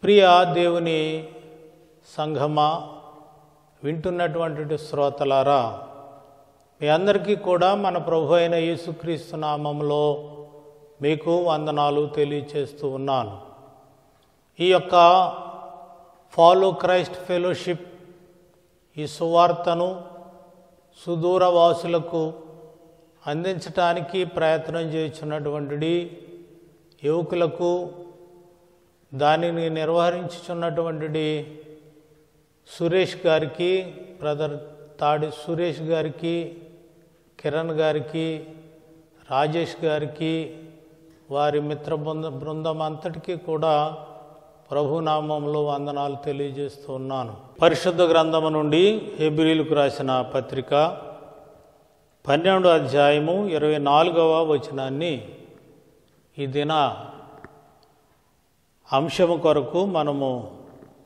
ప్రియ దేవుని సంఘమా, వింటున్నటువంటి శ్రోతలారా, మీ అందరికీ కూడా మన ప్రభు అయిన యేసుక్రీస్తు నామములో మీకు వందనాలు తెలియచేస్తూ ఉన్నాను. ఈ యొక్క ఫాలో క్రైస్ట్ ఫెలోషిప్ ఈ సువార్తను సుదూరవాసులకు అందించటానికి ప్రయత్నం చేస్తున్నటువంటి యువకులకు, దానిని నిర్వహించుచున్నటువంటి సురేష్ గారికి, బ్రదర్ తాడి సురేష్ గారికి, కిరణ్ గారికి, రాజేష్ గారికి, వారి మిత్ర బృందం అంతటికీ కూడా ప్రభునామంలో వందనాలు తెలియజేస్తూ ఉన్నాను. పరిశుద్ధ గ్రంథము నుండి హెబ్రీయులకు రాసిన పత్రిక 12వ అధ్యాయము 24వ వచనాన్ని ఈ దిన అంశము కొరకు మనము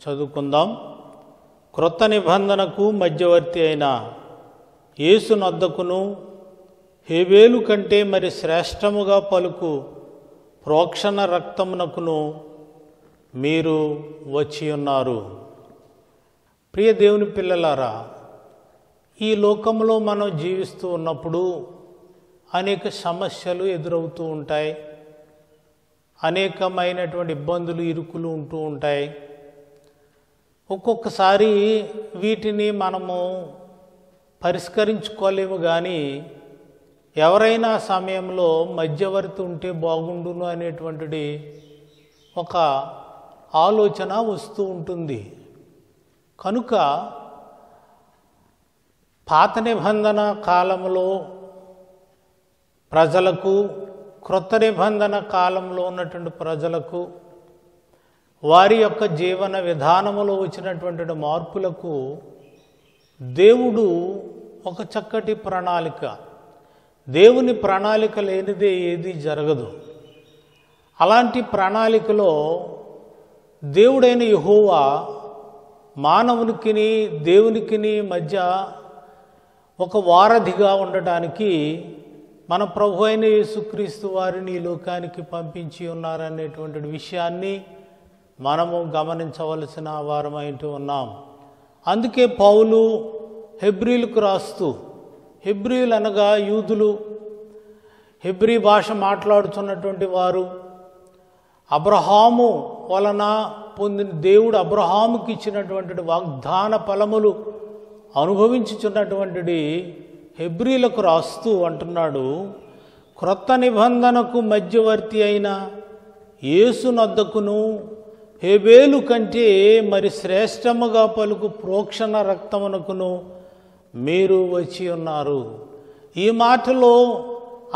చదువుకుందాం. క్రొత్త నిబంధనకు మధ్యవర్తి అయిన యేసునొద్దకును హేబేలు కంటే మరి శ్రేష్టముగా పలుకు ప్రోక్షణ రక్తమునకును మీరు వచ్చి ఉన్నారు. ప్రియ దేవుని పిల్లలారా, ఈ లోకంలో మనం జీవిస్తూ ఉన్నప్పుడు అనేక సమస్యలు ఎదురవుతూ ఉంటాయి, అనేకమైనటువంటి ఇబ్బందులు, ఇరుకులు ఉంటూ ఉంటాయి. ఒక్కొక్కసారి వీటిని మనము పరిష్కరించుకోలేము, కానీ ఎవరైనా సమయంలో మధ్యవర్తి ఉంటే బాగుండును అనేటువంటిది ఒక ఆలోచన వస్తూ ఉంటుంది. కనుక పాత నిబంధన కాలంలో ప్రజలకు, క్రొత్త నిబంధన కాలంలో ఉన్నటువంటి ప్రజలకు, వారి యొక్క జీవన విధానములో వచ్చినటువంటి మార్పులకు దేవుడు ఒక చక్కటి ప్రణాళిక, దేవుని ప్రణాళిక లేనిదే ఏది జరగదు. అలాంటి ప్రణాళికలో దేవుడైన యెహోవా మానవునికిని దేవునికిని మధ్య ఒక వారధిగా ఉండటానికి మన ప్రభు అయిన యేసుక్రీస్తు వారిని ఈ లోకానికి పంపించి ఉన్నారనేటువంటి విషయాన్ని మనము గమనించవలసిన వారమైంటూ ఉన్నాం. అందుకే పౌలు హెబ్రీయులకు రాస్తూ, హెబ్రీయులు అనగా యూదులు, హెబ్రీ భాష మాట్లాడుతున్నటువంటి వారు, అబ్రహాము వలన పొందిన దేవుడు అబ్రహాముకి ఇచ్చినటువంటి వాగ్దాన ఫలములు అనుభవించుచున్నటువంటి హెబ్రీలకు రాస్తూ అంటున్నాడు, క్రొత్త నిబంధనకు మధ్యవర్తి అయిన యేసునొద్దకును హేబేలు కంటే మరి శ్రేష్టముగా పలుకు ప్రోక్షణ రక్తమునకును మీరు వచ్చి ఉన్నారు. ఈ మాటలో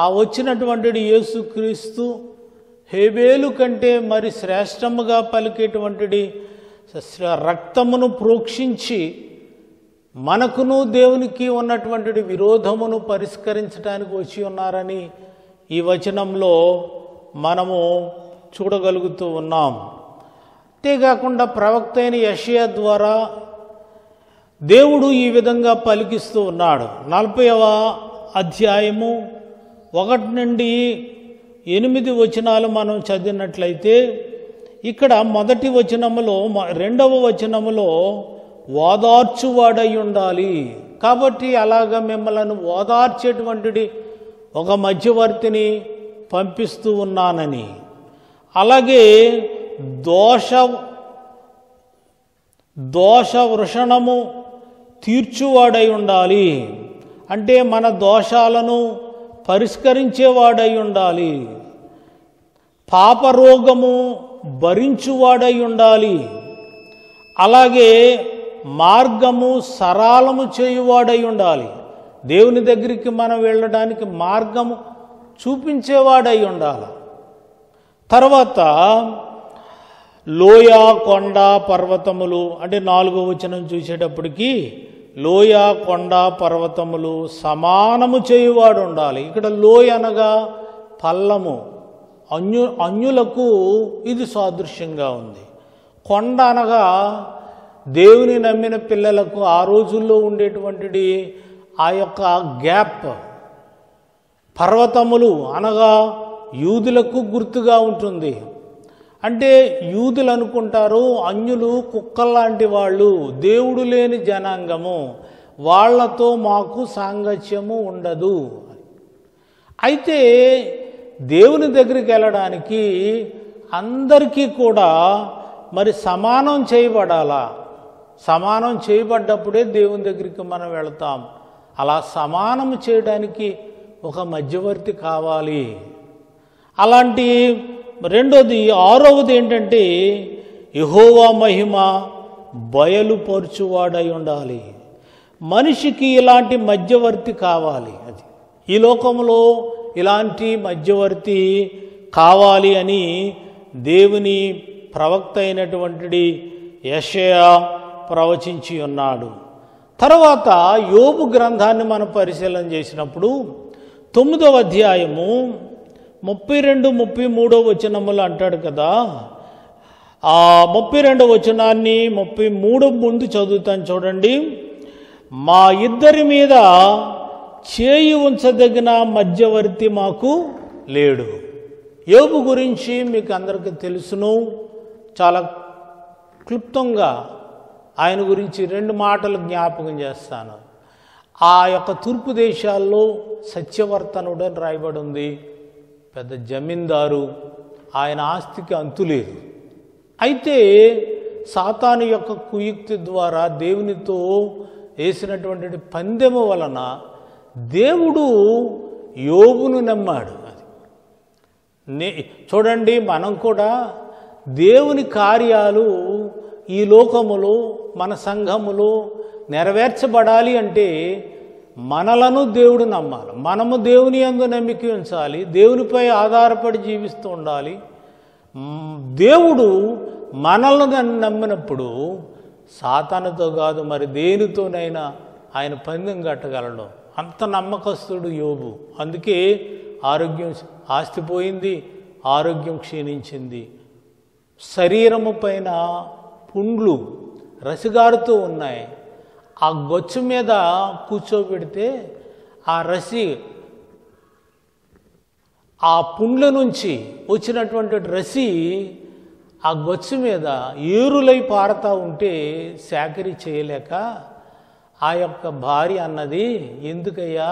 ఆ వచ్చినటువంటి యేసుక్రీస్తు హేబేలు కంటే మరి శ్రేష్టముగా పలికేటువంటి రక్తమును ప్రోక్షించి మనకును దేవునికి ఉన్నటువంటి విరోధమును పరిష్కరించడానికి వచ్చి ఉన్నారని ఈ వచనంలో మనము చూడగలుగుతూ ఉన్నాం. అంతేకాకుండా ప్రవక్త అయిన యెషయా ద్వారా దేవుడు ఈ విధంగా పలికిస్తూ ఉన్నాడు. 40వ అధ్యాయము 1 నుండి 8 వచనాలు మనం చదివినట్లయితే, ఇక్కడ మొదటి వచనములో, 2వ వచనములో ఓదార్చువాడై ఉండాలి. కాబట్టి అలాగ మిమ్మల్ని ఓదార్చేటువంటి ఒక మధ్యవర్తిని పంపిస్తూ ఉన్నానని, అలాగే దోష వృషణము తీర్చువాడై ఉండాలి. అంటే మన దోషాలను పరిష్కరించేవాడై ఉండాలి. పాపరోగము భరించువాడై ఉండాలి. అలాగే మార్గము సరళము చేయువాడై ఉండాలి. దేవుని దగ్గరికి మనం వెళ్ళడానికి మార్గము చూపించేవాడై ఉండాలి. తర్వాత లోయ, కొండ, పర్వతములు, అంటే 4వ వచనం చూసేటప్పటికి లోయ, కొండ, పర్వతములు సమానము చేయువాడు ఉండాలి. ఇక్కడ లోయ అనగా పల్లము, అన్యులకు ఇది సాదృశ్యంగా ఉంది. కొండ అనగా దేవుని నమ్మిన పిల్లలకు ఆ రోజుల్లో ఉండేటువంటి ఆ యొక్క గ్యాప్. పర్వతములు అనగా యూదులకు గుర్తుగా ఉంటుంది. అంటే యూదులు అనుకుంటారు అన్యులు కుక్కల్లాంటి వాళ్ళు, దేవుడు లేని జనాంగము, వాళ్లతో మాకు సాంగత్యము ఉండదు. అయితే దేవుని దగ్గరికి వెళ్ళడానికి అందరికీ కూడా మరి సమానం చేయబడాలా. సమానం చేయబడ్డప్పుడే దేవుని దగ్గరికి మనం వెళతాం. అలా సమానం చేయడానికి ఒక మధ్యవర్తి కావాలి. అలాంటి రెండోది, ఆరవది ఏంటంటే యెహోవా మహిమ బయలుపరచువాడై ఉండాలి. మనిషికి ఇలాంటి మధ్యవర్తి కావాలి. అది ఈ లోకంలో ఇలాంటి మధ్యవర్తి కావాలి అని దేవుని ప్రవక్త అయినటువంటి యెషయా ప్రవచించి ఉన్నాడు. తర్వాత యోబు గ్రంథాన్ని మనం పరిశీలన చేసినప్పుడు 9వ అధ్యాయము 32, 33 వచనములు అంటాడు కదా. ఆ 32వ వచనాన్ని 33 ముందు చదువుతాను చూడండి. మా ఇద్దరి మీద చేయి ఉంచదగిన మధ్యవర్తి మాకు లేడు. యోబు గురించి మీకు అందరికీ తెలుసును. చాలా క్లుప్తంగా ఆయన గురించి 2 మాటలు జ్ఞాపకం చేస్తాను. ఆ యొక్క తూర్పు దేశాల్లో సత్యవర్తనుడు అని రాయబడి ఉంది. పెద్ద జమీందారు, ఆయన ఆస్తికి అంతులేదు. అయితే సాతాను యొక్క కుయుక్తి ద్వారా దేవునితో వేసినటువంటి పందెము వలన దేవుడు యోబును నమ్మాడు. చూడండి, మనం కూడా దేవుని కార్యాలు ఈ లోకములో మన సంఘములో నెరవేర్చబడాలి అంటే మనలను దేవుడు నమ్మాలి. మనము దేవుని యందు నమ్మిక ఉంచాలి. దేవునిపై ఆధారపడి జీవిస్తూ ఉండాలి. దేవుడు మనల్ని నమ్మినప్పుడు సాతానుతో కాదు మరి దేనితోనైనా ఆయన పందెం కట్టగలడు. అంత నమ్మకస్తుడు యోబు. అందుకే ఆస్తి పోయింది, ఆరోగ్యం క్షీణించింది, శరీరము పైన పుండ్లు రసిగారుతూ ఉన్నాయి. ఆ గొచ్చు మీద కూర్చోబెడితే ఆ రసి, ఆ పుండ్ల నుంచి వచ్చినటువంటి రసి ఆ గొచ్చు మీద ఏరులై పారుతూ ఉంటే సేకరి చేయలేక ఆ యొక్క భార్య అన్నది, ఎందుకయ్యా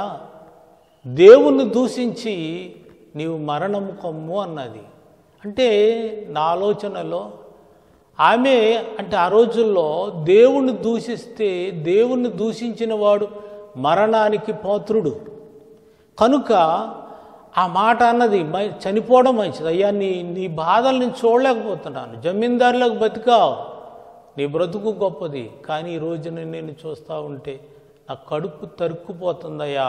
దేవుణ్ణి దూషించి నీవు మరణము కమ్ము అన్నది. అంటే నా ఆలోచనలో ఆమె అంటే ఆ రోజుల్లో దేవుణ్ణి దూషిస్తే దేవుణ్ణి దూషించిన వాడు మరణానికి పాత్రుడు కనుక ఆ మాట అన్నది చనిపోవడం మంచిది. అయ్యా నీ బాధలు నేను చూడలేకపోతున్నాను, జమీందారులకు బతికావు, నీ బ్రతుకు గొప్పది, కానీ ఈ రోజున నేను చూస్తూ ఉంటే నా కడుపు తరుక్కుపోతుందయ్యా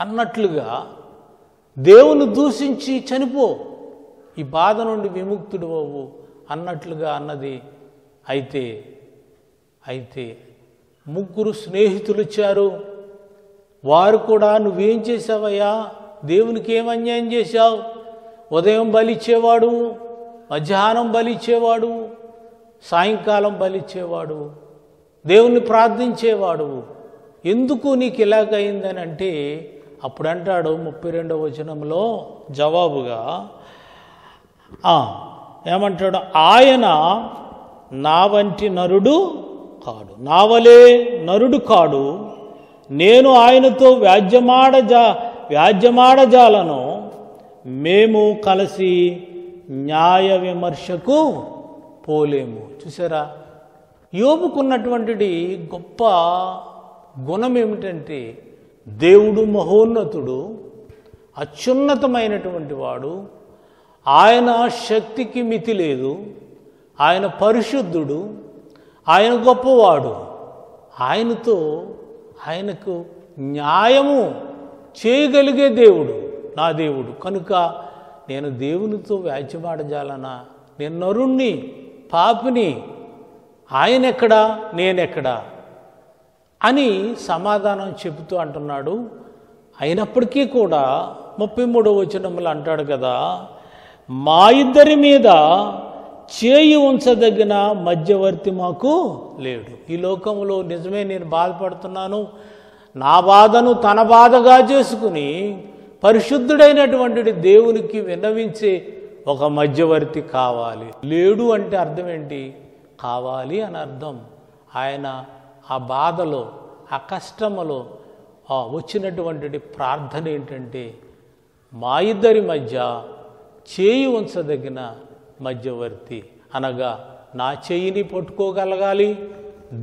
అన్నట్లుగా దేవుని దూషించి చనిపో, ఈ బాధ నుండి విముక్తుడు అవ్వు అన్నట్లుగా అన్నది. అయితే 3 స్నేహితులు వచ్చారు. వారు కూడా నువ్వేం చేసావయ్యా, దేవునికి ఏం అన్యాయం చేశావు, ఉదయం బలిచ్చేవాడు, మధ్యాహ్నం బలిచ్చేవాడు, సాయంకాలం బలిచ్చేవాడు, దేవుణ్ణి ప్రార్థించేవాడు, ఎందుకు నీకు ఇలాగైందని అంటే అప్పుడు అంటాడు 32వ వచనంలో జవాబుగా ఏమంటాడు, ఆయన నా వంటి నరుడు కాడు, నా వలే నరుడు కాడు, నేను ఆయనతో వ్యాజ్యమాడజాలను, మేము కలిసి న్యాయ విమర్శకు పోలేము. చూసారా, యోబుకున్నటువంటి గొప్ప గుణం ఏమిటంటే దేవుడు మహోన్నతుడు, అత్యున్నతమైనటువంటి వాడు, ఆయన శక్తికి మితి లేదు, ఆయన పరిశుద్ధుడు, ఆయన గొప్పవాడు, ఆయనకు న్యాయము చేయగలిగే దేవుడు నా దేవుడు. కనుక నేను దేవునితో వ్యాజ్యమాడజాలనా, నేను నరుణ్ణి, పాపిని, ఆయనెక్కడా నేనెక్కడా అని సమాధానం చెబుతూ అంటున్నాడు. అయినప్పటికీ కూడా 33వ వచనంలో అంటాడు కదా, మా ఇద్దరి మీద చేయి ఉంచదగిన మధ్యవర్తి మాకు లేడు. ఈ లోకంలో నిజమే నేను బాధపడుతున్నాను, నా బాధను తన బాధగా చేసుకుని పరిశుద్ధుడైనటువంటి దేవునికి విన్నవించే ఒక మధ్యవర్తి కావాలి. లేడు అంటే అర్థం ఏంటి? కావాలి అని అర్థం. ఆయన ఆ బాధలో, ఆ కష్టములో వచ్చినటువంటి ప్రార్థన ఏంటంటే, మా ఇద్దరి మధ్య చేయి ఉంచదగిన మధ్యవర్తి, అనగా నా చేయిని పట్టుకోగలగాలి,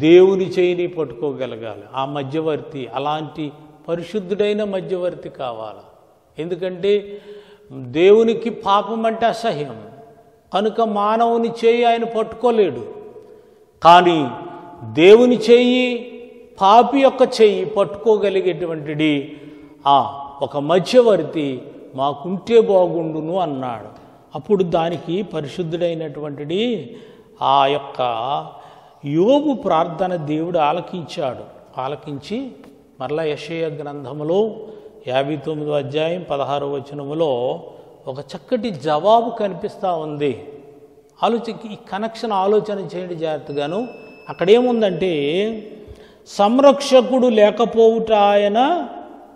దేవుని చేయిని పట్టుకోగలగాలి. ఆ మధ్యవర్తి, అలాంటి పరిశుద్ధుడైన మధ్యవర్తి కావాలి. ఎందుకంటే దేవునికి పాపం అంటే అసహ్యం కనుక మానవుని చేయి ఆయన పట్టుకోలేడు. కానీ దేవుని చేయి, పాపి యొక్క చేయి పట్టుకోగలిగేటువంటిది ఒక మధ్యవర్తి మాకుంటే బాగుండును అన్నాడు. అప్పుడు దానికి పరిశుద్ధుడైనటువంటిది ఆ యొక్క యోబు ప్రార్థన దేవుడు ఆలకించాడు. ఆలకించి మరలా యెషయా గ్రంథములో 59వ అధ్యాయం 16వ వచనములో ఒక చక్కటి జవాబు కనిపిస్తూ ఉంది. ఈ కనెక్షన్ ఆలోచన చేయండి జాగ్రత్తగాను. అక్కడేముందంటే, సంరక్షకుడు లేకపోవుట ఆయన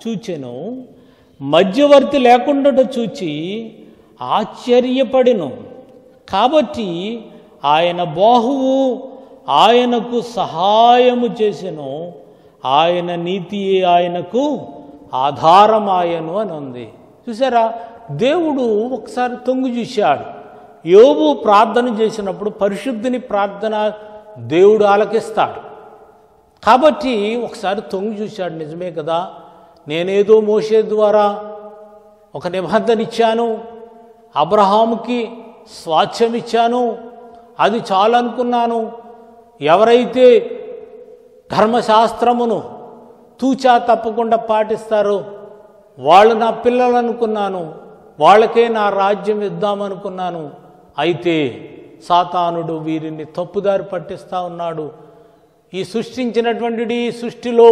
చూచెను, మధ్యవర్తి లేకుండాట చూచి ఆశ్చర్యపడెను. కాబట్టి ఆయన బాహువు ఆయనకు సహాయము చేసెను, ఆయన నీతియే ఆయనకు ఆధారమాయను అని ఉంది. చూసారా, దేవుడు ఒకసారి తొంగి చూశాడు. యోబు ప్రార్థన చేసినప్పుడు పరిశుద్ధుని ప్రార్థన దేవుడు ఆలకిస్తాడు. కాబట్టి ఒకసారి తొంగి చూశాడు. నిజమే కదా, నేనేదో మోషే ద్వారా ఒక నిబంధన ఇచ్చాను, అబ్రహాముకి స్వాస్థ్యం ఇచ్చాను, అది చాలనుకున్నాను. ఎవరైతే ధర్మశాస్త్రమును తూచా తప్పకుండా పాటిస్తారో వాళ్ళు నా పిల్లలు అనుకున్నాను, వాళ్ళకే నా రాజ్యం ఇద్దామనుకున్నాను. అయితే సాతానుడు వీరిని తప్పుదారి పట్టిస్తూ ఉన్నాడు. ఈ సృష్టించినటువంటి ఈ సృష్టిలో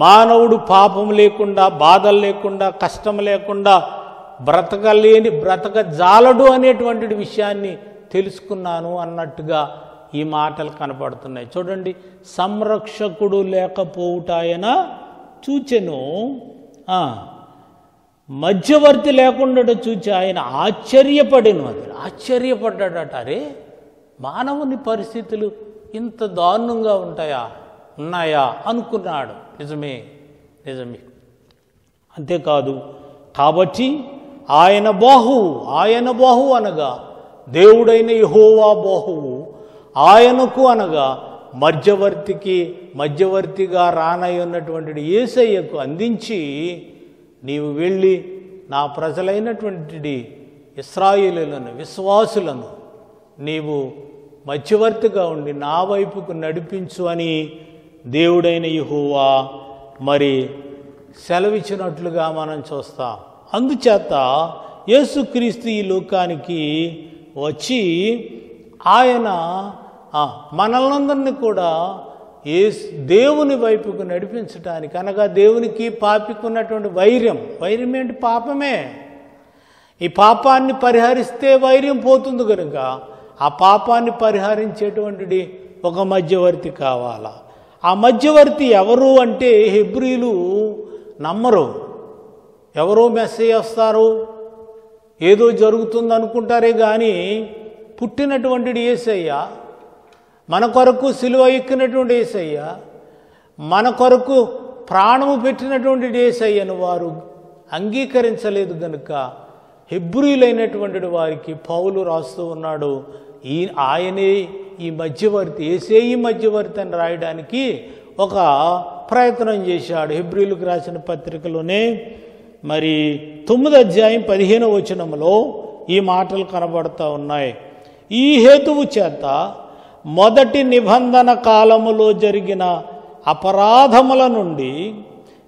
మానవుడు పాపం లేకుండా, బాధలు లేకుండా, కష్టం లేకుండా బ్రతకజాలడు అనేటువంటి విషయాన్ని తెలుసుకున్నాను అన్నట్టుగా ఈ మాటలు కనపడుతున్నాయి. చూడండి, సంరక్షకుడు లేకపోవుట ఆయన చూచెను, మధ్యవర్తి లేకుండా చూచి ఆయన ఆశ్చర్యపడెను. అది ఆశ్చర్యపడ్డాడట. అరే, మానవుని పరిస్థితులు ఇంత దారుణంగా ఉన్నాయా అనుకున్నాడు. నిజమే. అంతేకాదు, కాబట్టి ఆయన బాహువు అనగా దేవుడైన యెహోవా బాహువు ఆయనకు అనగా మధ్యవర్తిగా రానయ్యున్నటువంటి యేసయ్యకు అందించి, నీవు వెళ్ళి నా ప్రజలైనటువంటి ఇశ్రాయేలులను, విశ్వాసులను నీవు మధ్యవర్తిగా ఉండి నా వైపుకు నడిపించు అని దేవుడైన యెహోవా మరి సెలవిచ్చినట్లుగా మనం చూస్తాం. అందుచేత యేసుక్రీస్తు ఈ లోకానికి వచ్చి ఆయన మనలందరినీ కూడా దేవుని వైపుకు నడిపించటానికి, అనగా దేవునికి పాపికి ఉన్నటువంటి వైరం ఏంటి? పాపమే. ఈ పాపాన్ని పరిహరిస్తే వైరం పోతుంది కనుక ఆ పాపాన్ని పరిహరించేటువంటిది ఒక మధ్యవర్తి కావాలా. ఆ మధ్యవర్తి ఎవరు అంటే హెబ్రీలు నమ్మరు. ఎవరో మెస్సేజ్ వస్తారు, ఏదో జరుగుతుంది అనుకుంటారే కానీ పుట్టినటువంటి యేసయ్య, మన కొరకు సిలువ ఎక్కినటువంటి యేసయ్య, మన కొరకు ప్రాణము పెట్టినటువంటి యేసయ్యను వారు అంగీకరించలేదు కనుక హెబ్రీలైనటువంటి వారికి పౌలు రాస్తూ ఉన్నాడు, ఆయనే ఈ మధ్యవర్తి, యేసయ్య మధ్యవర్తి అని రాయడానికి ఒక ప్రయత్నం చేశాడు. హెబ్రీలకు రాసిన పత్రికలోనే మరి 9వ అధ్యాయం 15వ వచనంలో ఈ మాటలు కనబడుతూ ఉన్నాయి. ఈ హేతువు చేత మొదటి నిబంధన కాలములో జరిగిన అపరాధముల నుండి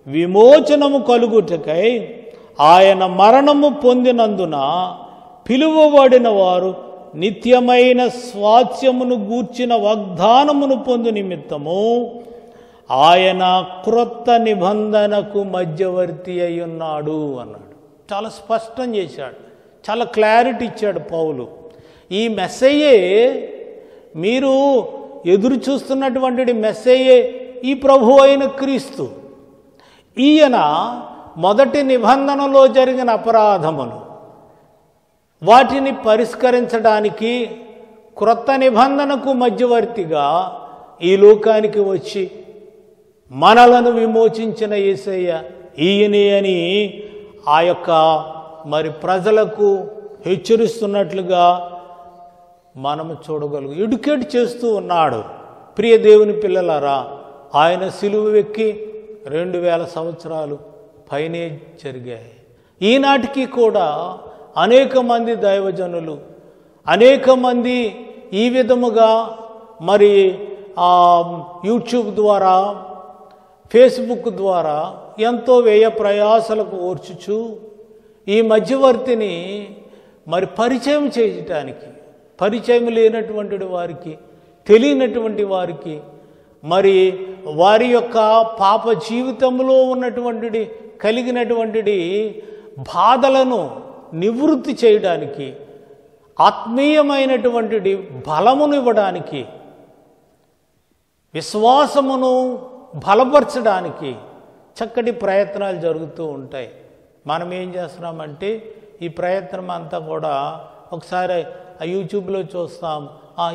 విమోచనము కలుగుటకై ఆయన మరణము పొందినందున పిలువబడిన వారు నిత్యమైన స్వాస్థ్యమును గూర్చిన వాగ్దానమును పొందు నిమిత్తము ఆయన క్రొత్త నిబంధనకు మధ్యవర్తి అయి ఉన్నాడు అన్నాడు. చాలా స్పష్టం చేశాడు, చాలా క్లారిటీ ఇచ్చాడు పౌలు. ఈ మెస్సయ్యే, మీరు ఎదురు చూస్తున్నటువంటి మెస్సయ్యే ఈ ప్రభు అయిన క్రీస్తు. ఈయన మొదటి నిబంధనలో జరిగిన అపరాధములు, వాటిని పరిష్కరించడానికి క్రొత్త నిబంధనకు మధ్యవర్తిగా ఈ లోకానికి వచ్చి మనలను విమోచించిన యేసయ్య ఈయనే అని ఆ యొక్క మరి ప్రజలకు హెచ్చరిస్తున్నట్లుగా మనము చూడగలుగు ఎడ్యుకేట్ చేస్తూ ఉన్నాడు. ప్రియ దేవుని పిల్లలారా, ఆయన సిలువ ఎక్కి 2000 సంవత్సరాలు పైనే జరిగాయి. ఈనాటికి కూడా అనేక మంది దైవజనులు, అనేక మంది ఈ విధముగా మరి యూట్యూబ్ ద్వారా, ఫేస్బుక్ ద్వారా ఎంతో వ్యయ ప్రయాసలకు ఓర్చుచు ఈ మధ్యవర్తిని మరి పరిచయం చేయటానికి, పరిచయం లేనటువంటి వారికి, తెలియనటువంటి వారికి, మరి వారి యొక్క పాప జీవితంలో ఉన్నటువంటి కలిగినటువంటి బాధలను నివృత్తి చేయడానికి, ఆత్మీయమైనటువంటి బలమును ఇవ్వడానికి, విశ్వాసమును బలపరచడానికి చక్కటి ప్రయత్నాలు జరుగుతూ ఉంటాయి. మనం ఏం చేస్తున్నామంటే ఈ ప్రయత్నం అంతా కూడా ఒకసారి యూట్యూబ్లో చూస్తాం,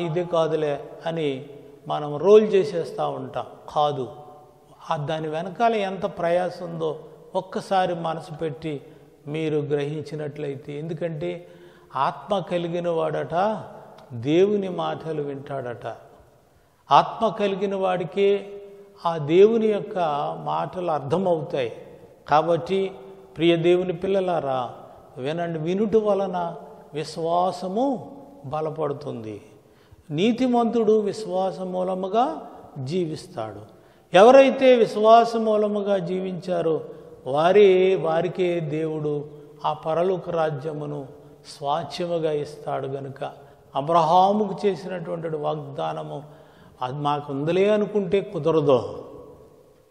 ఇదే కాదులే అని మనం రోల్ చేసేస్తూ ఉంటాం. కాదు, దాని వెనకాల ఎంత ప్రయాసం ఉందో ఒక్కసారి మనసు పెట్టి మీరు గ్రహించినట్లయితే, ఎందుకంటే ఆత్మ కలిగిన వాడట దేవుని మాటలు వింటాడట. ఆత్మ కలిగిన వాడికే ఆ దేవుని యొక్క మాటలు అర్థమవుతాయి. కాబట్టి ప్రియ దేవుని పిల్లలారా, వినండి. వినుట వలన విశ్వాసము బలపడుతుంది. నీతిమంతుడు విశ్వాస మూలముగా జీవిస్తాడు. ఎవరైతే విశ్వాస మూలముగా జీవించారో వారికే దేవుడు ఆ పరలోక రాజ్యమును స్వాచ్యముగా ఇస్తాడు. గనుక అబ్రహాముకు చేసినటువంటి వాగ్దానము అది మాకు ఉందలే అనుకుంటే కుదరదు,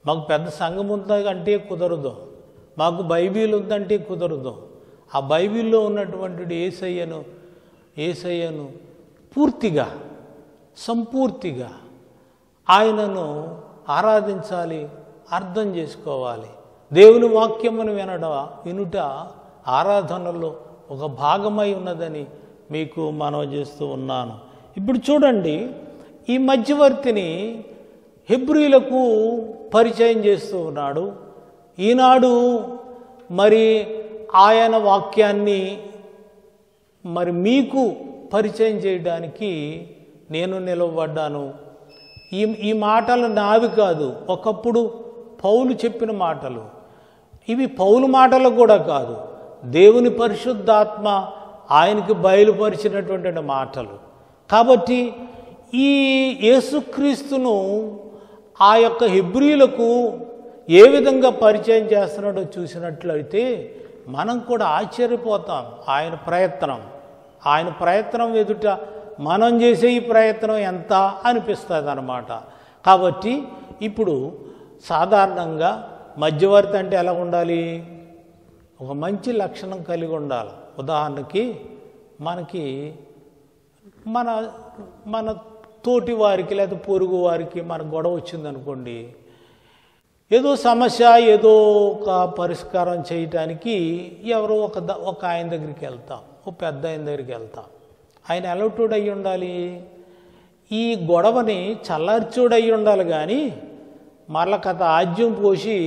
మాకు పెద్ద సంఘం ఉందంటే కుదరదు, మాకు బైబిల్ ఉందంటే కుదరదు. ఆ బైబిల్లో ఉన్నటువంటి యేసయ్యను పూర్తిగా సంపూర్తిగా ఆయనను ఆరాధించాలి, అర్థం చేసుకోవాలి. దేవుని వాక్యమును వినుట ఆరాధనలో ఒక భాగమై ఉన్నదని మీకు మనవి చేస్తూ ఉన్నాను. ఇప్పుడు చూడండి, ఈ మధ్యవర్తిని హెబ్రీలకు పరిచయం చేస్తూ ఉన్నాడు. ఈనాడు మరి ఆయన వాక్యాన్ని మరి మీకు పరిచయం చేయడానికి నేను నిలవబడ్డాను. ఈ మాటలు నావి కాదు, ఒకప్పుడు పౌలు చెప్పిన మాటలు. ఇవి పౌలు మాటలు కూడా కాదు, దేవుని పరిశుద్ధాత్మ ఆయనకి బయలుపరిచినటువంటి మాటలు. కాబట్టి ఈ యేసుక్రీస్తును ఆ యొక్క హెబ్రీలకు ఏ విధంగా పరిచయం చేస్తున్నాడో చూసినట్లయితే మనం కూడా ఆశ్చర్యపోతాం. ఆయన ప్రయత్నం ఎదుట మనం చేసే ఈ ప్రయత్నం ఎంత అనిపిస్తుంది అన్నమాట. కాబట్టి ఇప్పుడు సాధారణంగా మధ్యవర్తి అంటే ఎలా ఉండాలి? ఒక మంచి లక్షణం కలిగి ఉండాలి. ఉదాహరణకి మనకి మన తోటి వారికి లేదా పొరుగు వారికి మన గొడవ వచ్చిందనుకోండి, ఏదో సమస్య, ఏదో ఒక పరిష్కారం చేయటానికి ఎవరో ఒక ఆయన దగ్గరికి వెళ్తాం, ఒక పెద్ద ఆయన దగ్గరికి వెళ్తాం. ఆయన ఎలవుటోడు అయి ఉండాలి, ఈ గొడవని చల్లార్చోడు అయి ఉండాలి. కానీ మరల కథ ఆజ్యం పోసి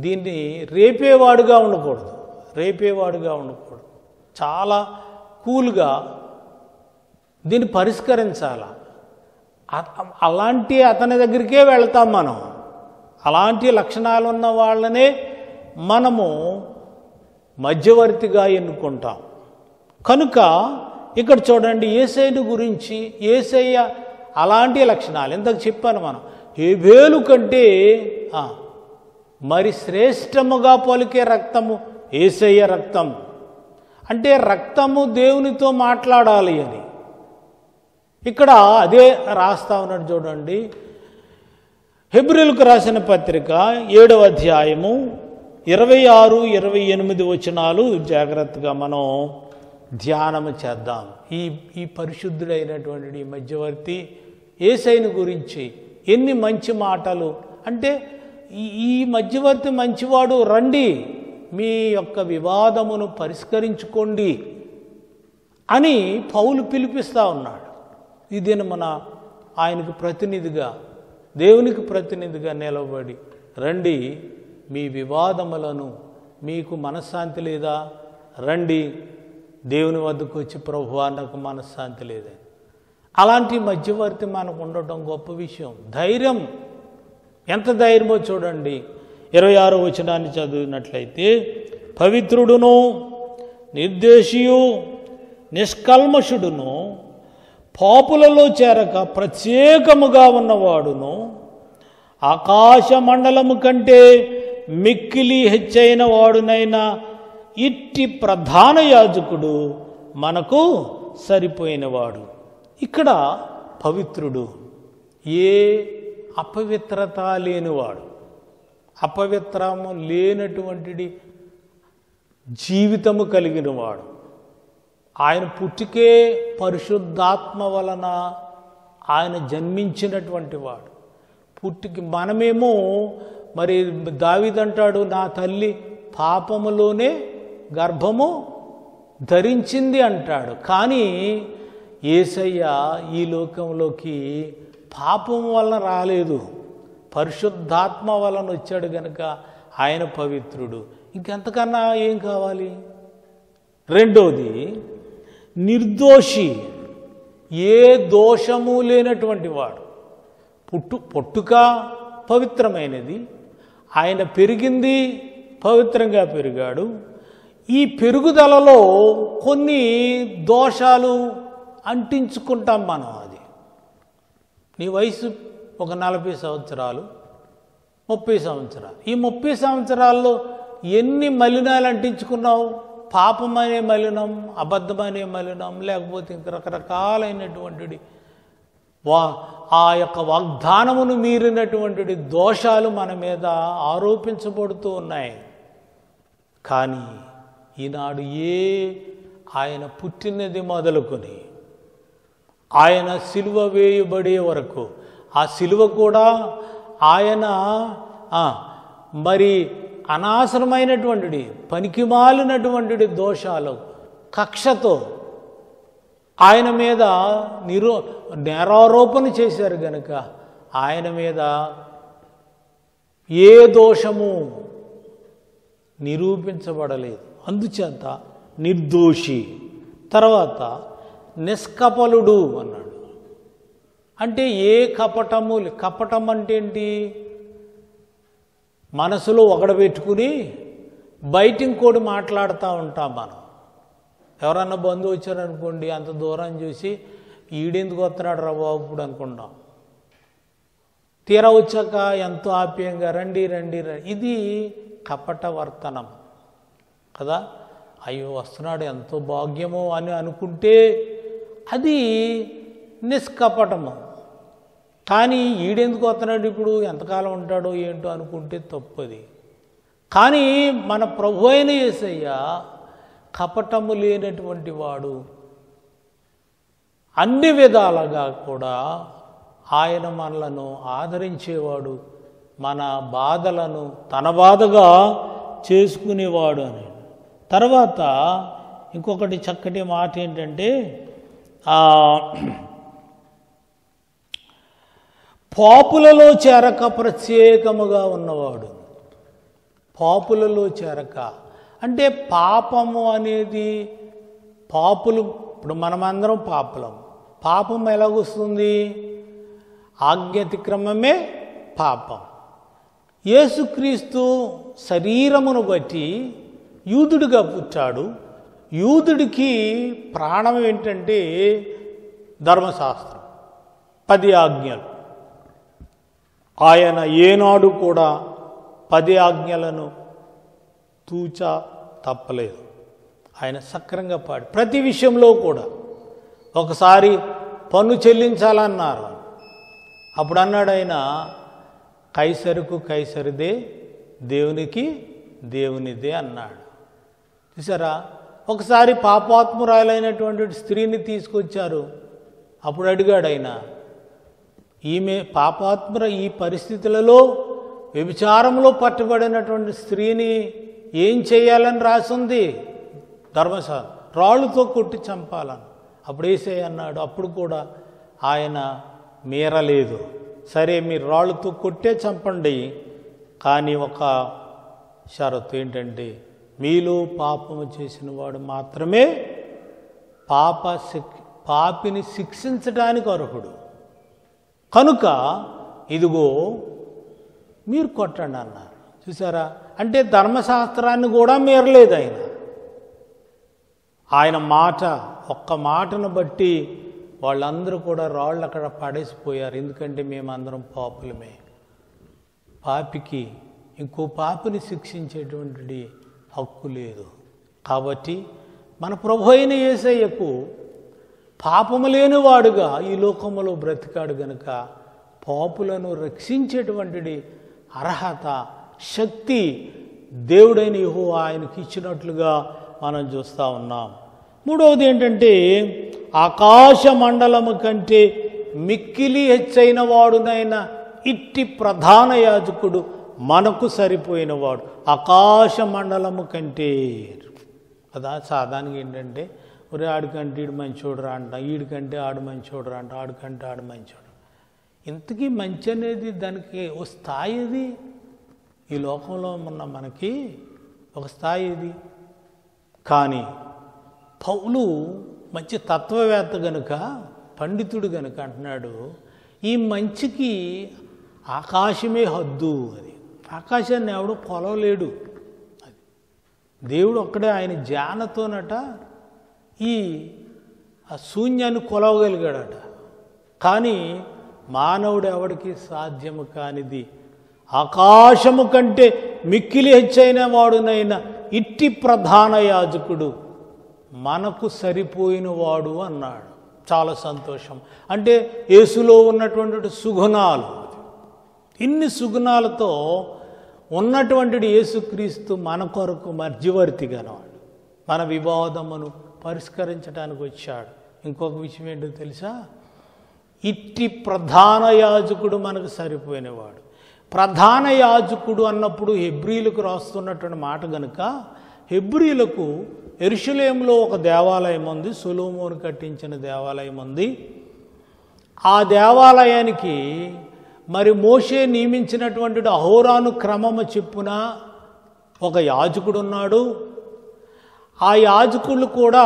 దీన్ని రేపేవాడుగా ఉండకూడదు. చాలా కూల్గా దీన్ని పరిష్కరించాల. అలాంటి అతని దగ్గరికే వెళ్తాం మనం. అలాంటి లక్షణాలు ఉన్న వాళ్ళనే మనము మధ్యవర్తిగా ఎన్నుకుంటాం. కనుక ఇక్కడ చూడండి, యేసయ్యను గురించి, యేసయ్య అలాంటి లక్షణాలు ఇంతకు చెప్పాను. మనం హేబేలు కంటే మరి శ్రేష్టముగా పలికే రక్తము యేసయ్య రక్తం. అంటే రక్తము దేవునితో మాట్లాడాలి అని ఇక్కడ అదే రాస్తా ఉన్నాడు. చూడండి, హెబ్రీయులకు రాసిన పత్రిక 7వ అధ్యాయము 26, 28 వచనాలు జాగ్రత్తగా మనం ధ్యానము చేద్దాం. ఈ పరిశుద్ధుడైనటువంటి మధ్యవర్తి యేసయ్యను గురించి ఎన్ని మంచి మాటలు. అంటే ఈ మధ్యవర్తి మంచివాడు, రండి మీ యొక్క వివాదమును పరిష్కరించుకోండి అని పౌలు పిలిపిస్తూ ఉన్నాడు. ఇది మన ఆయనకు ప్రతినిధిగా, దేవునికి ప్రతినిధిగా నిలబడి, రండి మీ వివాదములను, మీకు మనశ్శాంతి లేదా, రండి దేవుని వద్దకు వచ్చి ప్రభువా నాకు మనశ్శాంతి లేదని. అలాంటి మధ్యవర్తి మనకు ఉండటం గొప్ప విషయం. ధైర్యం, ఎంత ధైర్యమో చూడండి. 26వ వచనాన్ని చదివినట్లయితే, పవిత్రుడును నిర్దోషియు నిష్కల్మషుడును పాపులలో చేరక ప్రత్యేకముగా ఉన్నవాడును ఆకాశ మండలము కంటే మిక్కిలి హెచ్చైన వాడునైనా ఇట్టి ప్రధాన యాజకుడు మనకు సరిపోయినవాడు. ఇక్కడ పవిత్రుడు, ఏ అపవిత్రత లేనివాడు, అపవిత్రము లేనటువంటి జీవితము కలిగినవాడు. ఆయన పుట్టికే పరిశుద్ధాత్మ వలన ఆయన జన్మించినటువంటి వాడు. పుట్టికి మనమేమో మరి దావీదంటాడు, నా తల్లి పాపములోనే గర్భము ధరించింది అంటాడు. కానీ యేసయ్య ఈ లోకంలోకి పాపం వలన రాలేదు, పరిశుద్ధాత్మ వలన వచ్చాడు గనుక ఆయన పవిత్రుడు. ఇంకెంతకన్నా ఏం కావాలి? రెండోది నిర్దోషి, ఏ దోషము లేనటువంటి వాడు. పుట్టుక పవిత్రమైనది, ఆయన పెరిగింది పవిత్రంగా పెరిగాడు. ఈ పెరుగుదలలో కొన్ని దోషాలు అంటించుకుంటాం మనం. అది నీ వయసు ఒక 40 సంవత్సరాలు, 30 సంవత్సరాలు. ఈ 30 సంవత్సరాల్లో ఎన్ని మలినాలు అంటించుకున్నావు? పాపం అనే మలినం, అబద్ధం అనే మలినం, లేకపోతే ఇంక రకరకాలైనటువంటి ఆ యొక్క వాగ్దానమును మీరినటువంటి దోషాలు మన మీద ఆరోపించబడుతూ ఉన్నాయి. కానీ ఈనాడు ఆయన పుట్టినది మొదలుకొని ఆయన సిలువ వేయబడే వరకు, ఆ సిలువ కూడా ఆయన మరి అనవసరమైనటువంటి పనికిమాలినటువంటి దోషాలు కక్షతో ఆయన మీద నేరారోపణ చేశారు గనుక ఆయన మీద ఏ దోషము నిరూపించబడలేదు. అందుచేత నిర్దోషి. తర్వాత నిష్కపలుడు అన్నాడు. అంటే ఏ కపటము, కపటం అంటే ఏంటి? మనసులో ఒకడబెట్టుకుని బయట ఇంకోటి మాట్లాడుతూ ఉంటాం మనం. ఎవరన్నా బంధువు వచ్చారనుకోండి, అంత దూరం చూసి ఈడెందుకు వస్తున్నాడు రా బాబు ఇప్పుడు అనుకుంటాం. తీరా వచ్చాక ఎంతో ఆప్యాయంగా రండి రండి రండి. ఇది కపట వర్తనం కదా. అయ్యో వస్తున్నాడు ఎంతో భాగ్యమో అని అనుకుంటే అది నిష్కపటము. కానీ ఈడెందుకు వస్తున్నాడు ఇప్పుడు, ఎంతకాలం ఉంటాడో ఏంటో అనుకుంటే తప్పది. కానీ మన ప్రభు అయిన యేసయ్య కపటము లేనటువంటి వాడు. అన్ని విధాలుగా కూడా ఆయన మనలను ఆదరించేవాడు, మన బాధలను తన బాధగా చేసుకునేవాడు అని. తర్వాత ఇంకొకటి చక్కటి మాట ఏంటంటే, పాపులలో చేరక ప్రత్యేకముగా ఉన్నవాడు. పాపులలో చేరక అంటే పాపము అనేది, పాపులు ఇప్పుడు మనమందరం పాపులం. పాపం ఎలాగొస్తుంది? ఆజ్ఞాతిక్రమమే పాపం. యేసుక్రీస్తు శరీరమును బట్టి యూదుడిగా పుట్టాడు. యూదుడికి ప్రాణం ఏంటంటే ధర్మశాస్త్రం, 10 ఆజ్ఞలు. ఆయన ఏనాడు కూడా 10 ఆజ్ఞలను తూచా తప్పలేదు. ఆయన సక్రంగా పాడి ప్రతి విషయంలో కూడా. ఒకసారి పన్ను చెల్లించాలన్నారు. అప్పుడు అన్నాడు ఆయన, కైసరుకు కైసరిదే, దేవునికి దేవునిదే అన్నాడు. చూసారా? ఒకసారి పాపాత్మురాలైనటువంటి స్త్రీని తీసుకొచ్చారు. అప్పుడు అడిగాడు ఆయన, ఈమె పాపాత్ముర ఈ పరిస్థితులలో వ్యభిచారంలో పట్టుబడినటువంటి స్త్రీని ఏం చేయాలని రాసింది? రాళ్ళుతో కొట్టి చంపాలని. అప్పుడు యేసయ్య అన్నాడు, అప్పుడు కూడా ఆయన మీరలేదు. సరే మీరు రాళ్ళుతో కొట్టే చంపండి, కానీ ఒక షరతు ఏంటంటే మీలో పాపము చేసిన వాడు మాత్రమే పాపిని శిక్షించడానికి అర్హుడు. కనుక ఇదిగో మీరు కొట్టండి అన్నారు. చూసారా, అంటే ధర్మశాస్త్రాన్ని కూడా మీరలేదు ఆయన మాట, ఒక్క మాటను బట్టి వాళ్ళందరూ కూడా రాళ్ళు అక్కడ పడేసిపోయారు. ఎందుకంటే మేమందరం పాపులమే. పాపికి ఇంకో పాపిని శిక్షించేటువంటి హక్కు లేదు. కాబట్టి మన ప్రభు అయిన యేసయ్యకు పాపము లేనివాడుగా ఈ లోకములో బ్రతికాడు గనుక పాపులను రక్షించేటువంటి అర్హత, శక్తి దేవుడైన యెహోవా ఆయనకి ఇచ్చినట్లుగా మనం చూస్తూ ఉన్నాం. మూడవది ఏంటంటే ఆకాశ మండలము కంటే మిక్కిలి హెచ్చైన వాడునైనా ఇట్టి ప్రధాన యాజకుడు మనకు సరిపోయినవాడు. ఆకాశ మండలము కంటే కదా. సాధారణంగా ఏంటంటే ఒరే ఆడికంటే ఈడు మంచోడురా అంట, ఈడికంటే ఆడు మంచోడురా అంట, ఆడికంటే ఆడు మంచోడు. ఇంతకీ మంచి అనేది దానికి ఓ స్థాయి ఇది. ఈ లోకంలో ఉన్న మనకి ఒక స్థాయి ఇది. కానీ పౌలు మంచి తత్వవేత్త గనుక, పండితుడు గనుక అంటున్నాడు, ఈ మంచికి ఆకాశమే హద్దు. అది ఆకాశాన్ని ఎవడు కొలవలేడు. అది దేవుడు ఒక్కడే ఆయన జ్ఞానతోనట ఈ శూన్యాన్ని కొలవగలిగాడట. కానీ మానవుడు ఎవడికి సాధ్యము కానిది. ఆకాశము కంటే మిక్కిలి హెచ్చైన వాడునైనా ఇట్టి ప్రధాన యాజకుడు మనకు సరిపోయిన వాడు అన్నాడు. చాలా సంతోషం. అంటే యేసులో ఉన్నటువంటి సుగుణాలు, ఇన్ని సుగుణాలతో ఉన్నటువంటి యేసుక్రీస్తు మన కొరకు మధ్యవర్తిగానవాడు. మన వివాదమును పరిష్కరించడానికి వచ్చాడు. ఇంకొక విషయం ఏంటో తెలుసా, ఇట్టి ప్రధాన యాజకుడు మనకు సరిపోయినవాడు. ప్రధాన యాజకుడు అన్నప్పుడు హెబ్రీలకు రాస్తున్నటువంటి మాట గనుక, హెబ్రీలకు యెరూషలేములో ఒక దేవాలయం ఉంది, సొలొమోను కట్టించిన దేవాలయం ఉంది. ఆ దేవాలయానికి మరి మోషే నియమించినటువంటి అహోరాను క్రమము చెప్పున ఒక యాజకుడు ఉన్నాడు. ఆ యాజకులు కూడా,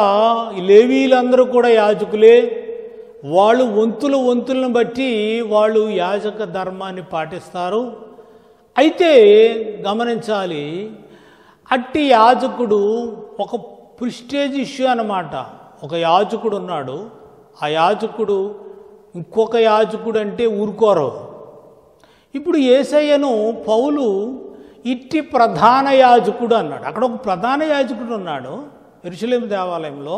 లేవీలందరూ కూడా యాజకులే. వాళ్ళు వంతులను బట్టి వాళ్ళు యాజక ధర్మాన్ని పాటిస్తారు. అయితే గమనించాలి, అట్టి యాజకుడు ఒక ప్రిస్టేజ్ ఇష్యూ అన్నమాట. ఒక యాజకుడు ఉన్నాడు, ఆ యాజకుడు ఇంకొక యాజకుడు అంటే ఊరుకోరు. ఇప్పుడు యేసయ్యను పౌలు ఇట్టి ప్రధాన యాజకుడు అన్నాడు. అక్కడ ఒక ప్రధాన యాజకుడు ఉన్నాడు యెరూషలేము దేవాలయంలో.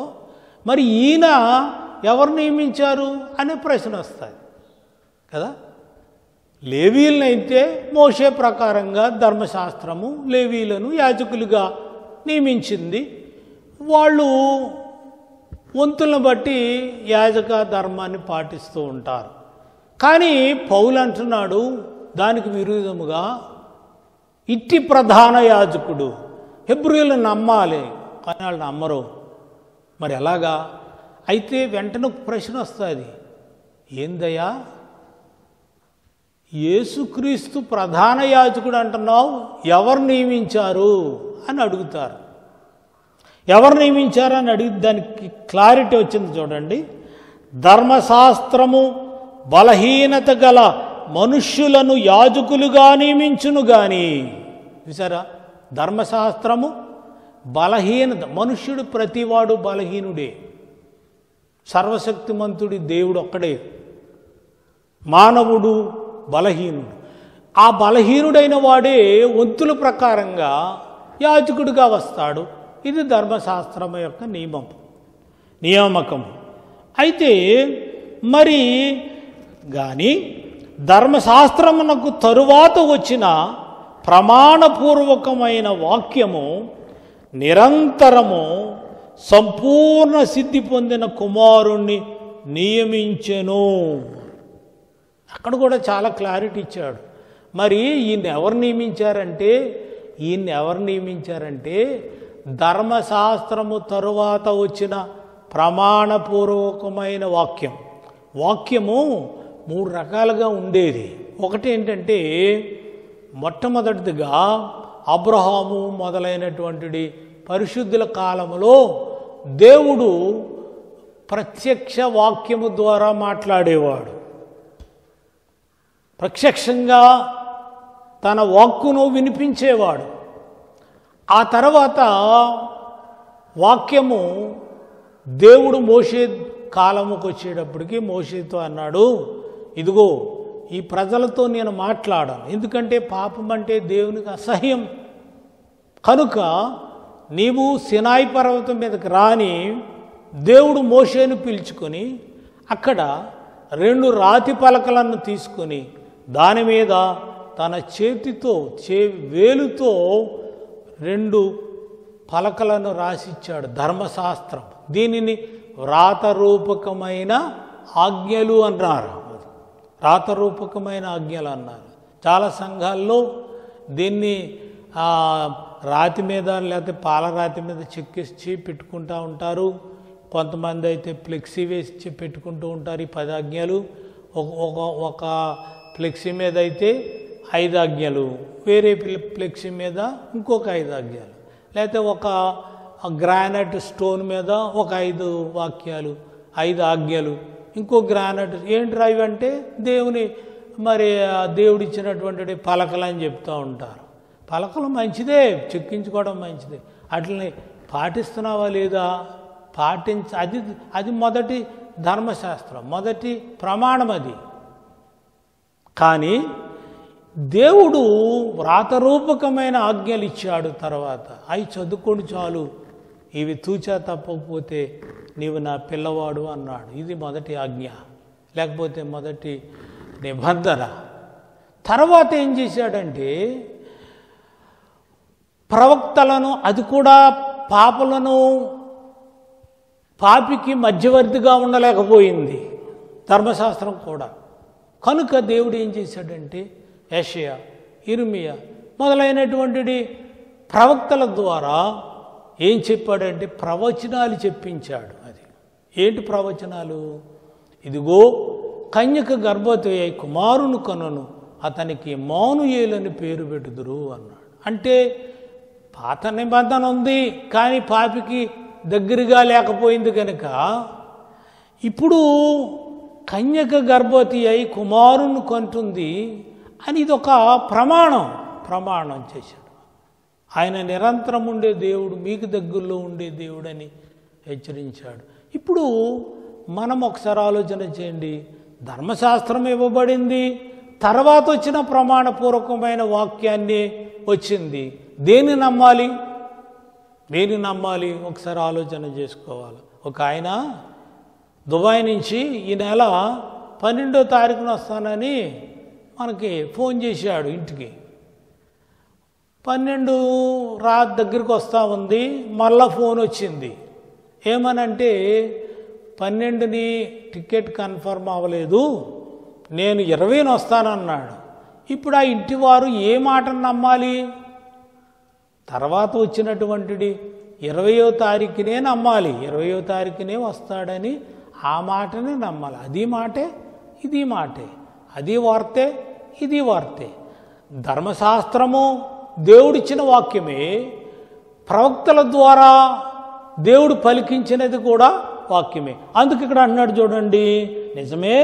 మరి ఈయన ఎవరు నియమించారు అనే ప్రశ్న వస్తుంది కదా. లేవీలనైతే మోషే ప్రకారంగా ధర్మశాస్త్రము లేవీలను యాజకులుగా నియమించింది. వాళ్ళు వంతులను బట్టి యాజక ధర్మాన్ని పాటిస్తూ ఉంటారు. కానీ పౌలు అంటున్నాడు దానికి విరుద్ధముగా ఇట్టి ప్రధాన యాజకుడు. హెబ్రీయులను నమ్మాలి, కానీ వాళ్ళు నమ్మరు. మరి ఎలాగా? అయితే వెంటనే ఒక ప్రశ్న వస్తుంది, ఏందయ్యా యేసుక్రీస్తు ప్రధాన యాజకుడు అంటున్నావు, ఎవరు నియమించారు అని అడుగుతారు. ఎవరు నియమించారు అని అడిగి దానికి క్లారిటీ వచ్చింది చూడండి. ధర్మశాస్త్రము బలహీనత గల మనుష్యులను యాజకులుగా నియమించును గాని. చూసారా, ధర్మశాస్త్రము బలహీనత. మనుష్యుడు ప్రతివాడు బలహీనుడే. సర్వశక్తిమంతుడి దేవుడు ఒక్కడే, మానవుడు బలహీనుడు. ఆ బలహీనుడైన వాడే వంతుల ప్రకారంగా యాజకుడిగా వస్తాడు. ఇది ధర్మశాస్త్రం యొక్క నియామకం. అయితే మరి కానీ ధర్మశాస్త్రమునకు తరువాత వచ్చిన ప్రమాణపూర్వకమైన వాక్యము నిరంతరము సంపూర్ణ సిద్ధి పొందిన కుమారుణ్ణి నియమించెను. అక్కడ కూడా చాలా క్లారిటీ ఇచ్చాడు. మరి ఈయన ఎవరు నియమించారంటే ధర్మశాస్త్రము తరువాత వచ్చిన ప్రమాణపూర్వకమైన వాక్యము 3 రకాలుగా ఉండేది. ఒకటి ఏంటంటే, మొట్టమొదటిదిగా అబ్రహాము మొదలైనటువంటి పరిశుద్ధుల కాలములో దేవుడు ప్రత్యక్ష వాక్యము ద్వారా మాట్లాడేవాడు. ప్రత్యక్షంగా తన వాక్కును వినిపించేవాడు. ఆ తర్వాత వాక్యము దేవుడు మోషే కాలముకు వచ్చేటప్పటికి మోషేతో అన్నాడు, ఇదిగో ఈ ప్రజలతో నేను మాట్లాడాను, ఎందుకంటే పాపం అంటే దేవునికి అసహ్యం. కనుక నీవు సినాయి పర్వతం మీదకి రాని దేవుడు మోషేను పిలుచుకొని అక్కడ 2 రాతి పలకలను తీసుకొని దాని మీద తన చేతితో వేలుతో 2 పలకలను రాసిచ్చాడు. ధర్మశాస్త్రం, దీనిని వ్రాతరూపకమైన ఆజ్ఞలు అన్నారు. వ్రాతరూపకమైన ఆజ్ఞలు అన్నారు. చాలా సంఘాల్లో దీన్ని రాతి మీద లేకపోతే పాలరాతి మీద చెక్కిచ్చి పెట్టుకుంటూ ఉంటారు. కొంతమంది అయితే ఫ్లెక్సీ వేసి పెట్టుకుంటూ ఉంటారు ఈ 10 ఆజ్ఞలు. ఒక ఫ్లెక్సీ మీద అయితే 5 ఆజ్ఞలు, వేరే ఫ్లెక్సీ మీద ఇంకొక 5 ఆజ్ఞలు, లేకపోతే ఒక గ్రానైట్ స్టోన్ మీద ఒక 5 వాక్యాలు, 5 ఆజ్ఞలు, ఇంకో గ్రానైట్. ఏంటి రావి అంటే దేవుడిచ్చినటువంటి పలకలు అని చెప్తూ ఉంటారు. పలకలు మంచిదే, చెక్కించుకోవడం మంచిదే. అట్లని పాటిస్తున్నావా లేదా? అది మొదటి ధర్మశాస్త్రం, మొదటి ప్రమాణం అది. కానీ దేవుడు వ్రాతరూపకమైన ఆజ్ఞలు ఇచ్చాడు. తర్వాత అవి చదువుకొని చాలు, ఇవి తూచా తప్పకపోతే నీవు నా పిల్లవాడు అన్నాడు. ఇది మొదటి ఆజ్ఞ, లేకపోతే మొదటి నిబంధన. తర్వాత ఏం చేశాడంటే, ప్రవక్తలను, అది కూడా పాపికి మధ్యవర్తిగా ఉండలేకపోయింది ధర్మశాస్త్రం కూడా. కనుక దేవుడు ఏం చేశాడంటే, యెషయా, ఇర్మియా మొదలైనటువంటి ప్రవక్తల ద్వారా ఏం చెప్పాడంటే ప్రవచనాలు చెప్పించాడు. అది ఏంటి ప్రవచనాలు? ఇదిగో కన్యక గర్భవతి అయి కుమారుని కనును, అతనికి ఇమ్మానుయేలు పేరు పెట్టుదురు అన్నాడు. అంటే పాత నిబంధన ఉంది, కానీ పాపికి దగ్గరగా లేకపోయింది కనుక ఇప్పుడు కన్యక గర్భవతి అయి కుమారుని కంటుంది అని ఇదొక ప్రమాణం చేశాడు. ఆయన నిరంతరం ఉండే దేవుడు, మీకు దగ్గరలో ఉండే దేవుడు అని హెచ్చరించాడు. ఇప్పుడు మనం ఒకసారి ఆలోచన చేయండి. ధర్మశాస్త్రం ఇవ్వబడింది, తర్వాత వచ్చిన ప్రమాణపూర్వకమైన వాక్యాన్ని వచ్చింది. దేన్ని నమ్మాలి? ఒకసారి ఆలోచన చేసుకోవాలి. ఒక ఆయన దుబాయ్ నుంచి ఈ నెల 12వ తారీఖున వస్తానని మనకి ఫోన్ చేశాడు ఇంటికి. 12 రాత్రి దగ్గరికి వస్తూ ఉంది, మళ్ళా ఫోన్ వచ్చింది. ఏమనంటే 12ని టికెట్ కన్ఫర్మ్ అవ్వలేదు, నేను 20ని వస్తానన్నాడు. ఇప్పుడు ఆ ఇంటి వారు ఏ మాటను నమ్మాలి? తర్వాత వచ్చినటువంటి 20వ తారీఖునే నమ్మాలి. 20వ తారీఖునే వస్తాడని ఆ మాటనే నమ్మాలి. అది మాటే, ఇది మాటే, అది వార్తే, ఇది వార్తే. ధర్మశాస్త్రము దేవుడిచ్చిన వాక్యమే, ప్రవక్తల ద్వారా దేవుడు పలికించినది కూడా వాక్యమే. అందుకు ఇక్కడ అన్నాడు చూడండి, నిజమే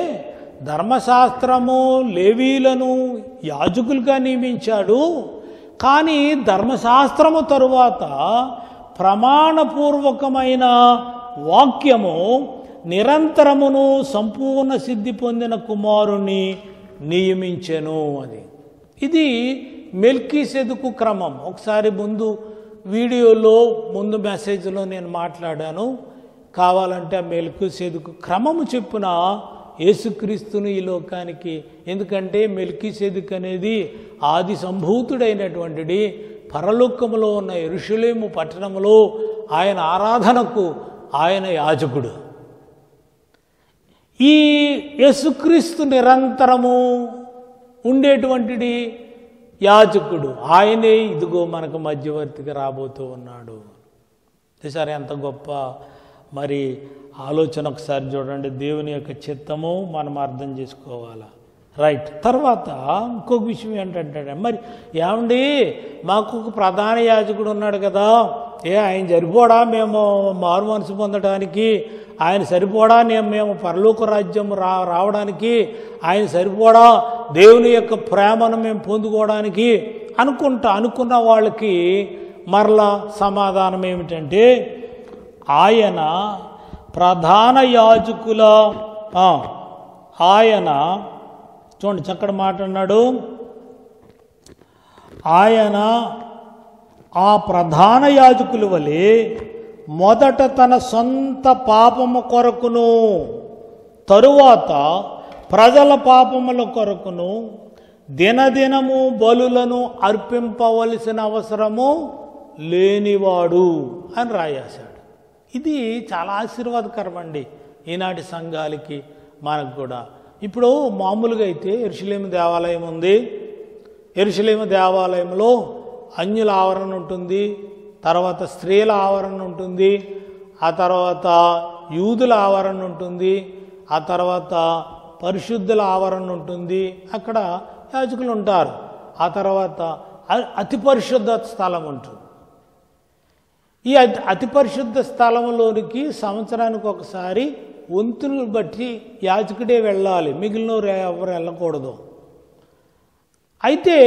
ధర్మశాస్త్రము లేవీలను యాజకులుగా నియమించాడు, కానీ ధర్మశాస్త్రము తరువాత ప్రమాణపూర్వకమైన వాక్యము నిరంతరమును సంపూర్ణ సిద్ధి పొందిన కుమారుని నియమించెను. ఇది మెల్కీసెదెకు క్రమం. ఒకసారి ముందు మెసేజ్లో నేను మాట్లాడాను. కావాలంటే ఆ మెల్కీసెదెకు క్రమము చెప్పున యేసుక్రీస్తుని ఈ లోకానికి, ఎందుకంటే మెల్కీసెదెకు అనేది ఆది సంభూతుడైనటువంటి పరలోకములో ఉన్న యెరూషలేము పట్టణములో ఆయన ఆరాధనకు ఆయన యాజకుడు. ఈ యేసుక్రీస్తు నిరంతరము ఉండేటువంటి యాజకుడు ఆయనే. ఇదిగో మనకు మధ్యవర్తిగా రాబోతూ ఉన్నాడు. సరే ఎంత గొప్ప మరి ఆలోచన ఒకసారి చూడండి. దేవుని యొక్క చిత్తము మనం అర్థం చేసుకోవాలా. రైట్. తర్వాత ఇంకొక విషయం ఏంటంటే, మరి ఏమండి మాకు ఒక ప్రధాన యాజకుడు ఉన్నాడు కదా, ఆయన సరిపోడా మేము మారు మనసు పొందడానికి, ఆయన సరిపోడా మేము పరలోక రాజ్యం రావడానికి, ఆయన సరిపోడా దేవుని యొక్క ప్రేమను మేము పొందుకోవడానికి అనుకున్న వాళ్ళకి మరలా సమాధానం ఏమిటంటే, ఆయన ప్రధాన యాజకుల ఆయన చూడండి చక్కటి మాట అన్నాడు. ఆయన ఆ ప్రధాన యాజకుల వలె మొదట తన సొంత పాపము కొరకును తరువాత ప్రజల పాపముల కొరకును దినదినము బలులను అర్పింపవలసిన అవసరము లేనివాడు అని రాయేశాడు. ఇది చాలా ఆశీర్వాదకరం అండి ఈనాటి సంఘాలకి మనకు కూడా. ఇప్పుడు మామూలుగా అయితే యెరూషలేము దేవాలయం ఉంది. యెరూషలేము దేవాలయంలో అన్యుల ఆవరణ ఉంటుంది, తర్వాత స్త్రీల ఆవరణ ఉంటుంది, ఆ తర్వాత యూదుల ఆవరణ ఉంటుంది, ఆ తర్వాత పరిశుద్ధుల ఆవరణ ఉంటుంది, అక్కడ యాజకులు ఉంటారు. ఆ తర్వాత అతి పరిశుద్ధ స్థలం ఉంటుంది. ఈ అతి పరిశుద్ధ స్థలంలోనికి సంవత్సరానికి ఒకసారి వంతులు బట్టి యాజకుడే వెళ్ళాలి, మిగిలిన ఎవరు వెళ్ళకూడదు. అయితే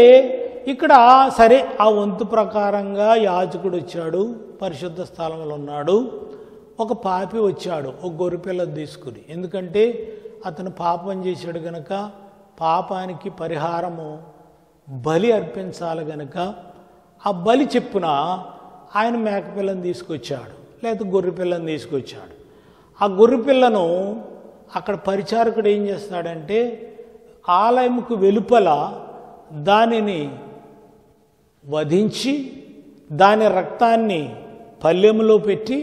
ఇక్కడ సరే ఆ వంతు ప్రకారంగా యాజకుడు వచ్చాడు, పరిశుద్ధ స్థలంలో ఉన్నాడు. ఒక పాపి వచ్చాడు ఒక గొర్రెపిల్ల తీసుకుని, ఎందుకంటే అతను పాపం చేశాడు గనక పాపానికి పరిహారము బలి అర్పించాలి గనక ఆ బలి చెప్పున ఆయన మేకపిల్లని తీసుకొచ్చాడు, లేదా గొర్రెపిల్లని తీసుకొచ్చాడు. ఆ గొర్రెపిల్లను అక్కడ పరిచారకుడు ఏం చేస్తాడంటే ఆలయంకు వెలుపల దానిని వధించి దాని రక్తాన్ని పళ్ళెములో పెట్టి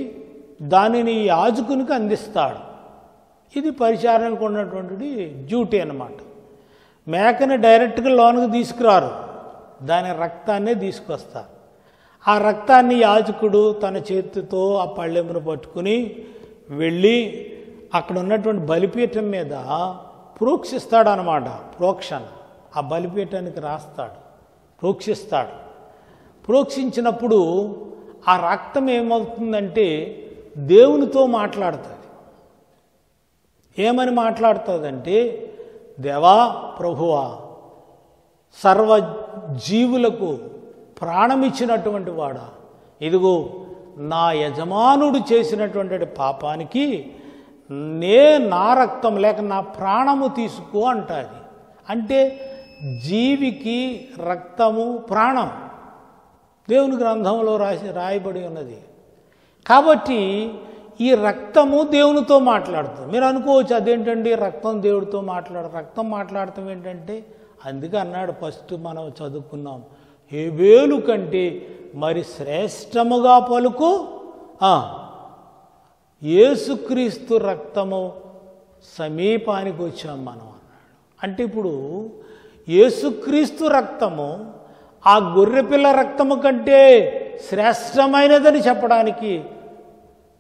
దానిని యాజకునికి అందిస్తాడు. ఇది పరిచారణకు ఉన్నటువంటి డ్యూటీ అన్నమాట. మేకని డైరెక్ట్గా లోనికి తీసుకురారు, దాని రక్తాన్నే తీసుకొస్తారు. ఆ రక్తాన్ని యాజకుడు తన చేతితో ఆ పళ్ళెమును పట్టుకుని వెళ్ళి అక్కడ ఉన్నటువంటి బలిపీఠం మీద ప్రోక్షిస్తాడు అన్నమాట. ప్రోక్షణ ఆ బలిపీఠానికి రాస్తాడు, ప్రోక్షిస్తాడు. ప్రోక్షించినప్పుడు ఆ రక్తం ఏమవుతుందంటే దేవునితో మాట్లాడుతుంది. ఏమని మాట్లాడుతుందంటే, దేవా ప్రభువా, సర్వ జీవులకు ప్రాణమిచ్చినటువంటి వాడా, ఇదిగో నా యజమానుడు చేసినటువంటి పాపానికి నా రక్తం లేక నా ప్రాణము తీసుకో అంటుంది. అంటే జీవికి రక్తము ప్రాణం దేవుని గ్రంథంలో రాయబడి ఉన్నది. కాబట్టి ఈ రక్తము దేవునితో మాట్లాడుతుంది. మీరు అనుకోవచ్చు అదేంటండి రక్తం దేవుడితో రక్తం మాట్లాడటం ఏంటంటే, అందుకే అన్నాడు ఫస్ట్ మనం చదువుకున్నాం, హేబేలు కంటే మరి శ్రేష్టముగా పలుకు యేసుక్రీస్తు రక్తము సమీపానికి వచ్చాం మనం అన్నాడు. అంటే ఇప్పుడు యేసుక్రీస్తు రక్తము ఆ గొర్రెపిల్ల రక్తము కంటే శ్రేష్టమైనదని చెప్పడానికి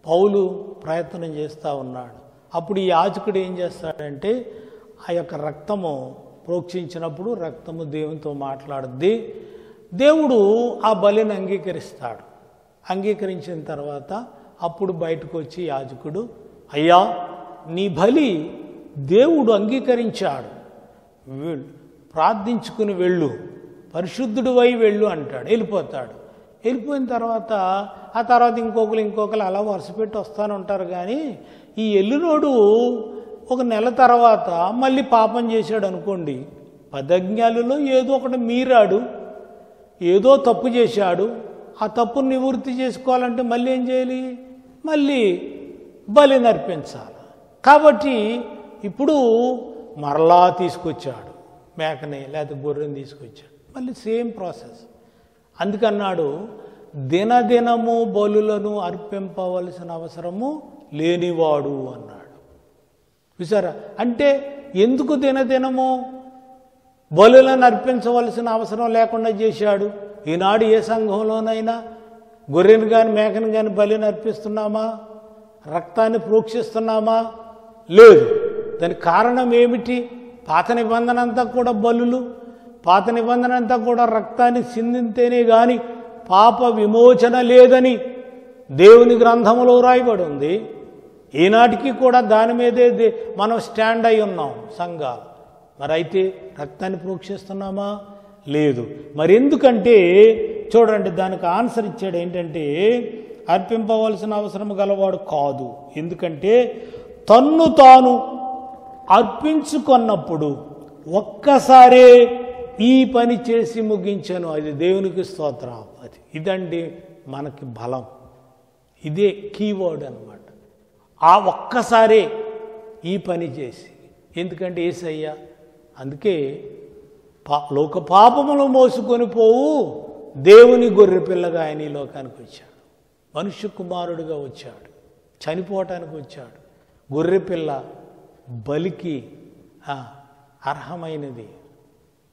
పౌలు ప్రయత్నం చేస్తూ ఉన్నాడు. అప్పుడు ఈ యాజకుడు ఏం చేస్తాడంటే ఆ యొక్క రక్తము ప్రోక్షించినప్పుడు రక్తము దేవునితో మాట్లాడుద్ది. దేవుడు ఆ బలిని అంగీకరిస్తాడు. అంగీకరించిన తర్వాత అప్పుడు బయటకు వచ్చి యాజకుడు, అయ్యా నీ బలి దేవుడు అంగీకరించాడు, ప్రార్థించుకుని వెళ్ళు, పరిశుద్ధుడు వై వెళ్ళు అంటాడు. వెళ్ళిపోతాడు. వెళ్ళిపోయిన తర్వాత ఆ తర్వాత ఇంకొకరు అలా వరుసపెట్టి వస్తూనే ఉంటారు. కానీ ఈ ఎల్లునోడు ఒక నెల తర్వాత మళ్ళీ పాపం చేశాడు అనుకోండి, 10 ఆజ్ఞలలో ఏదో ఒకటి మీరాడు, ఏదో తప్పు చేశాడు. ఆ తప్పును నివృత్తి చేసుకోవాలంటే మళ్ళీ ఏం చేయాలి? మళ్ళీ బలి నర్పించాలి. కాబట్టి ఇప్పుడు మరలా తీసుకొచ్చాడు మేకని లేకపోతే గొర్రెని తీసుకొచ్చాడు, మళ్ళీ సేమ్ ప్రాసెస్. అందుకన్నాడు దినదినము బలులను అర్పింపవలసిన అవసరము లేనివాడు అన్నాడు. చూసారా? అంటే ఎందుకు దినదినము బలులను అర్పించవలసిన అవసరం లేకుండా చేశాడు? ఈనాడు ఏ సంఘంలోనైనా గొర్రెను కానీ మేకను కానీ బలిని అర్పిస్తున్నామా? రక్తాన్ని ప్రోక్షిస్తున్నామా? లేదు. దానికి కారణం ఏమిటి? పాత నిబంధన అంతా కూడా బలులు, పాత నిబంధన అంతా కూడా రక్తాన్ని సిందితేనే కానీ పాప విమోచన లేదని దేవుని గ్రంథములో రాయబడి ఉంది. ఈనాటికి కూడా దాని మీదే మనం స్టాండ్ అయి ఉన్నాం సంఘాలు. మరి అయితే రక్తాన్ని ప్రోక్షిస్తున్నామా? లేదు. మరి ఎందుకంటే చూడండి, దానికి ఆన్సర్ ఇచ్చాడు ఏంటంటే, అర్పింపవలసిన అవసరం గలవాడు కాదు. ఎందుకంటే తన్ను తాను అర్పించుకున్నప్పుడు ఒక్కసారే ఈ పని చేసి ముగించాను. అది దేవునికి స్తోత్రం. ఇదండి మనకి బలం. ఇదే కీవర్డ్ అన్నమాట. ఆ ఒక్కసారే ఈ పని చేసి, ఎందుకంటే యేసయ్య అందుకే లోక పాపములు మోసుకొని పోవు దేవుని గొర్రె పిల్లగా ఆయన ఈ లోకానికి వచ్చాడు. మనుష్య కుమారుడిగా వచ్చాడు, చనిపోవటానికి వచ్చాడు. గొర్రె పిల్ల బలికి అర్హమైనది,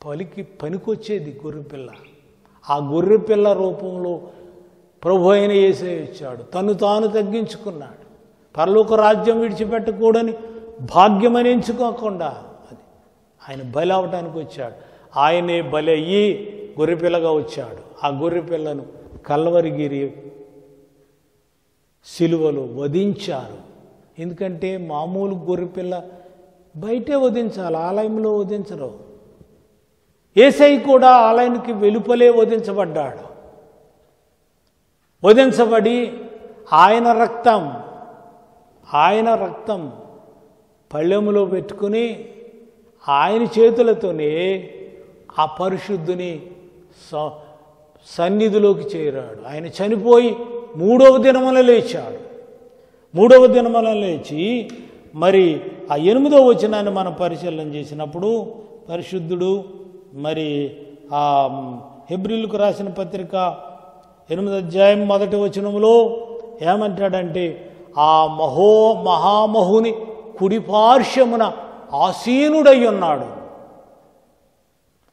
బలికి పనికొచ్చేది గొర్రె పిల్ల. ఆ గొర్రె పిల్ల రూపంలో ప్రభు అయిన యేసయ్య వచ్చాడు. తను తాను తగ్గించుకున్నాడు. పరలోక రాజ్యం విడిచిపెట్టకూడని భాగ్యమని ఎంచుకోకుండా అది ఆయన బలి అవటానికి వచ్చాడు. ఆయనే బలి అయ్యి గొర్రెపిల్లగా వచ్చాడు. ఆ గొర్రెపిల్లను కల్వరిగిరి సిలువలో వధించారు. ఎందుకంటే మామూలు గొర్రెపిల్ల బయటే వధించాలి, ఆలయంలో వధించరు. యేసయ్య కూడా ఆలయానికి వెలుపలే వధించబడ్డాడు. వధించబడి ఆయన రక్తం పళ్ళెములో పెట్టుకుని ఆయన చేతులతోనే ఆ పరిశుద్ధుని సన్నిధిలోకి చేరాడు. ఆయన చనిపోయి 3వ దినమున లేచాడు. 3వ దినమున లేచి మరి ఆ 8వ వచనాన్ని మనం పరిశీలన చేసినప్పుడు పరిశుద్ధుడు మరి ఆ హెబ్రీయులకు రాసిన పత్రిక 8వ అధ్యాయం 1వ వచనములో ఏమంటాడంటే, ఆ మహామహుని కుడిపార్శ్వమున ఆసీనుడై ఉన్నాడు.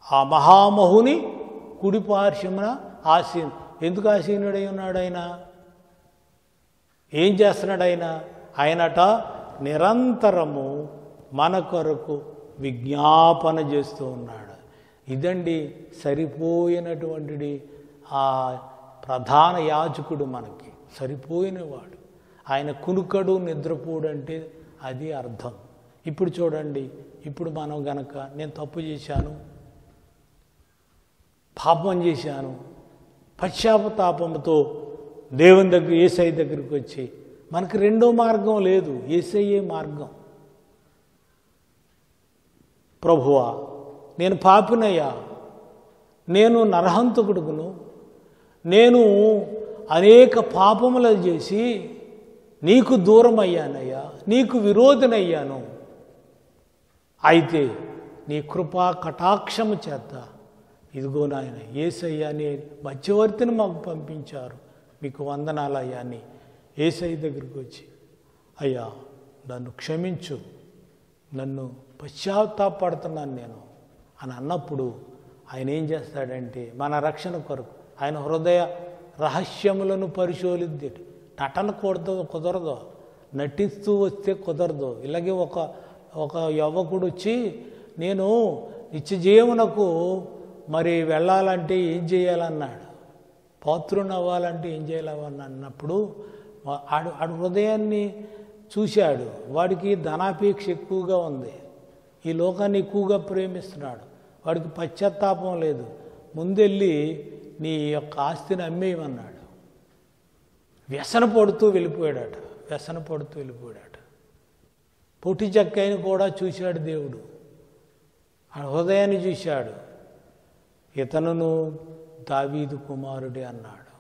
ఆ మహామహుని కుడిపార్శ్వమున ఎందుకు ఆసీనుడై ఉన్నాడు? ఆయన ఏం చేస్తున్నాడు? ఆయనట నిరంతరము మన కొరకు విజ్ఞాపన చేస్తూ ఉన్నాడు. ఇదండి సరిపోయినటువంటి ఆ ప్రధాన యాజకుడు, మనకి సరిపోయినవాడు. ఆయన కునుకడు నిద్రపోడు అంటే అది అర్థం. ఇప్పుడు చూడండి, ఇప్పుడు మనం గనక నేను తప్పు చేశాను, పాపం చేశాను, పశ్చాత్తాపంతో దేవుని దగ్గర యేసయ్య దగ్గరికి వచ్చి, మనకు రెండో మార్గం లేదు, యేసయ్యే మార్గం. ప్రభువా, నేను పాపినయ్యా, నేను నరహంతకుడును, నేను అనేక పాపములు చేసి నీకు దూరం అయ్యానయ్యా, నీకు విరోధనయ్యాను. అయితే నీ కృపా కటాక్షము చేత ఇదిగో నాయన యేసయ్య అనే మధ్యవర్తిని మాకు పంపించారు, మీకు వందనాలయ్యా అని యేసయ్య దగ్గరికి వచ్చి, అయ్యా నన్ను క్షమించు, నన్ను పశ్చాత్తాపడుతున్నాను నేను అని అన్నప్పుడు ఆయన ఏం చేస్తాడంటే, మన రక్షణ కొరకు ఆయన హృదయ రహస్యములను పరిశోధిద్దాడు. నటన కుదరదు, నటిస్తూ వస్తే కుదరదు. ఇలాగే ఒక యువకుడు వచ్చి, నేను నిత్యజీవనకు మరి వెళ్ళాలంటే ఏం చేయాలన్నాడు, పాత్రుని అవ్వాలంటే ఏం చేయాలని అన్నప్పుడు ఆడు హృదయాన్ని చూశాడు. వాడికి ధనాపేక్ష ఎక్కువగా ఉంది, ఈ లోకాన్ని ఎక్కువగా ప్రేమిస్తున్నాడు, వాడికి పశ్చాత్తాపం లేదు. ముందెళ్ళి నీ యొక్క ఆస్తిని అమ్మేయమన్నాడు. వ్యసన పడుతూ వెళ్ళిపోయాడట. పొట్టి చక్కని కూడా చూశాడు దేవుడు, ఆ హృదయాన్ని చూశాడు. ఇతనును దావీదు కుమారుడే అన్నాడు.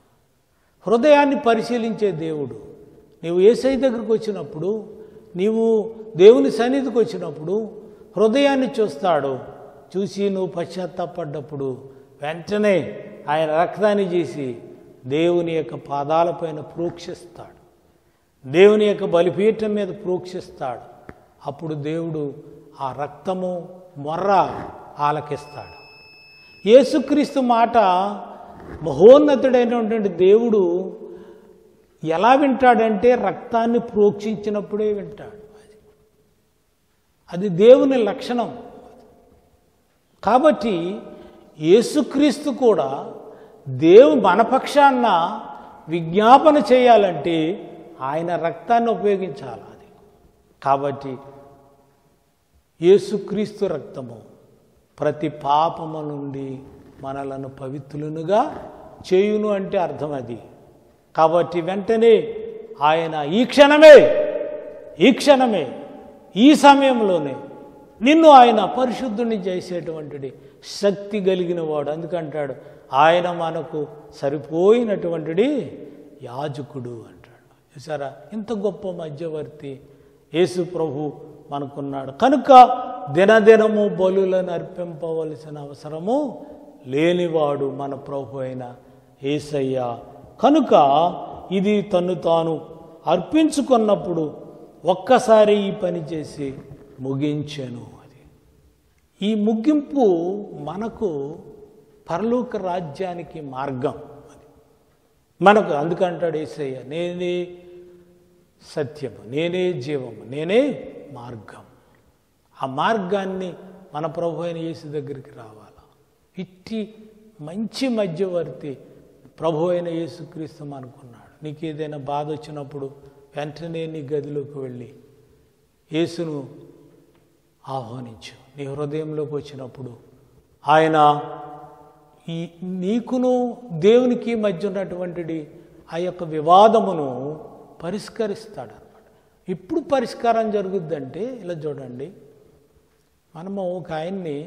హృదయాన్ని పరిశీలించే దేవుడు. నీవు యేసయ్య దగ్గరికి వచ్చినప్పుడు, నీవు దేవుని సన్నిధికి వచ్చినప్పుడు హృదయాన్ని చూస్తాడు. చూసి నువ్వు పశ్చాత్తాపడ్డప్పుడు వెంటనే ఆయన రక్తాన్ని చేసి దేవుని యొక్క పాదాలపైన ప్రోక్షిస్తాడు, దేవుని యొక్క బలిపీఠం మీద ప్రోక్షిస్తాడు. అప్పుడు దేవుడు ఆ రక్తము మొర్ర ఆలకిస్తాడు. యేసుక్రీస్తు మాట మహోన్నతుడైనటువంటి దేవుడు ఎలా వింటాడంటే రక్తాన్ని ప్రోక్షించినప్పుడే వింటాడు. అది దేవుని లక్షణం. కాబట్టి యేసుక్రీస్తు కూడా మన పక్షాన విజ్ఞాపన చేయాలంటే ఆయన రక్తాన్ని ఉపయోగించాలి. అది కాబట్టి యేసుక్రీస్తు రక్తము ప్రతి పాపము నుండి మనలను పవిత్రులుగా చేయును అంటే అర్థం అది. కాబట్టి వెంటనే ఆయన ఈ క్షణమే ఈ సమయంలోనే నిన్ను ఆయన పరిశుద్ధుని చేసేటువంటి శక్తి కలిగిన వాడు. అందుకంటాడు ఆయన మనకు సరిపోయినటువంటి యాజకుడు అంటాడు. చూసారా, ఇంత గొప్ప మధ్యవర్తి యేసు ప్రభు మనకున్నాడు. కనుక దినదినము బలులను అర్పింపవలసిన అవసరము లేనివాడు మన ప్రభు అయిన యేసయ్య. కనుక ఇది తను తాను అర్పించుకున్నప్పుడు ఒక్కసారి ఈ పని చేసి ముగించెను. అది ఈ ముగింపు మనకు పరలోక రాజ్యానికి మార్గం. అది మనకు అందుకంటాడు యేసయ్య, నేనే సత్యము, నేనే జీవము, నేనే మార్గం. ఆ మార్గాన్ని మన ప్రభు అయిన యేసు దగ్గరికి రావాలి. ఇట్టి మంచి మధ్యవర్తి ప్రభు అయిన యేసుక్రీస్తు మనకున్నాడు. నీకు ఏదైనా బాధ వచ్చినప్పుడు వెంటనే నీ గదిలోకి వెళ్ళి యేసును ఆహ్వానించు. నీ హృదయంలోకి వచ్చినప్పుడు ఆయన నీకును దేవునికి మధ్య ఉన్నటువంటి ఆ యొక్క వివాదమును పరిష్కరిస్తాడనమాట. ఇప్పుడు పరిష్కారం జరుగుద్దంటే ఇలా చూడండి, మనము ఒక ఆయన్ని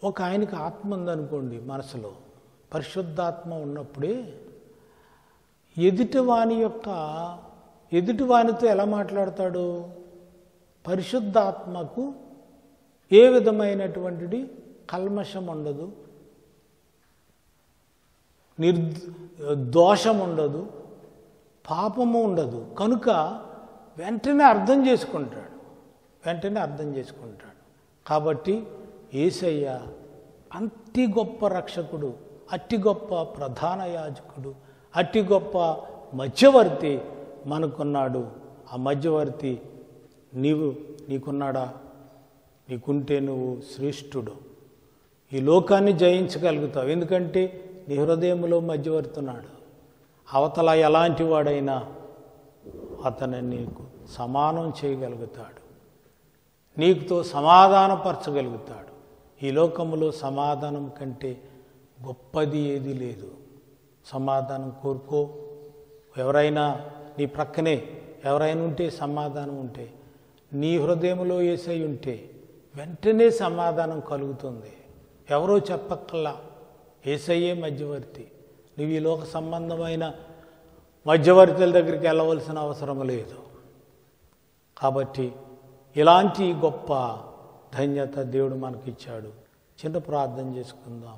ఒక ఆయనకి ఆత్మ ఉందనుకోండి, మనసులో పరిశుద్ధాత్మ ఉన్నప్పుడే ఎదుటివానితో ఎలా మాట్లాడతాడు? పరిశుద్ధాత్మకు ఏ విధమైనటువంటి కల్మషం ఉండదు, దోషం ఉండదు, పాపము ఉండదు. కనుక వెంటనే అర్థం చేసుకుంటాడు. కాబట్టి యేసయ్య అతి గొప్ప రక్షకుడు, అతి గొప్ప ప్రధాన యాజకుడు, అతి గొప్ప మధ్యవర్తి మనకున్నాడు. ఆ మధ్యవర్తి నీకున్నాడా? నీకుంటే నువ్వు శ్రేష్ఠుడు, ఈ లోకాన్ని జయించగలుగుతావు. ఎందుకంటే నీ హృదయంలో మధ్యవర్తి ఉన్నాడు. అవతల ఎలాంటి వాడైనా అతను నీకు సమానం చేయగలుగుతాడు, నీకుతో సమాధానపరచగలుగుతాడు. ఈ లోకంలో సమాధానం కంటే గొప్పది ఏది లేదు. సమాధానం కోరుకో. ఎవరైనా నీ ప్రక్కనే ఎవరైనా ఉంటే, సమాధానం ఉంటే, నీ హృదయంలో యేసయ్య ఉంటే వెంటనే సమాధానం కలుగుతుంది. ఎవరో చెప్పక్కల్లా, యేసయ్యే మధ్యవర్తి. నువ్వు ఈ లోక సంబంధమైన మధ్యవర్తుల దగ్గరికి వెళ్ళవలసిన అవసరం లేదు. కాబట్టి ఇలాంటి గొప్ప ధన్యత దేవుడు మనకిచ్చాడు. చిన్న ప్రార్థన చేసుకుందాం.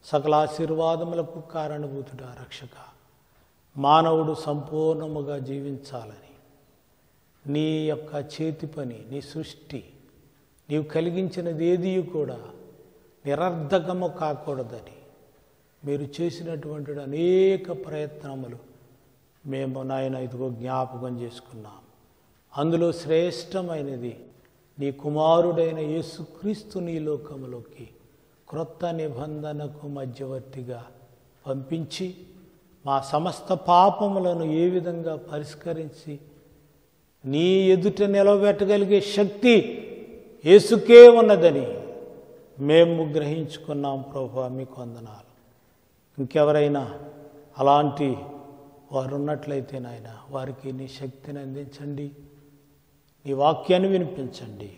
సకల ఆశీర్వాదములకు కారణభూతుడా రక్షక, మానవుడు సంపూర్ణముగా జీవించాలని నీ యొక్క చేతి పని, నీ సృష్టి, నీవు కలిగించినది ఏది కూడా నిరర్ధకము కాకూడదని మీరు చేసినటువంటి అనేక ప్రయత్నములు మేము నాయన ఇదిగో జ్ఞాపకం చేసుకున్నాం. అందులో శ్రేష్టమైనది నీ కుమారుడైన యేసుక్రీస్తు నీ లోకములోకి క్రొత్త నిబంధనకు మధ్యవర్తిగా పంపించి మా సమస్త పాపములను ఏ విధంగా పరిష్కరించి నీ ఎదుట నిలబెట్టగలిగే శక్తి యేసుకే ఉన్నదని మేము గ్రహించుకున్నాం. ప్రభువా మీకు వందనాలు. ఇంకెవరైనా అలాంటి వారు ఉన్నట్లయితే నాయన వారికి నీ శక్తిని అందించండి, నీ వాక్యాన్ని వినిపించండి.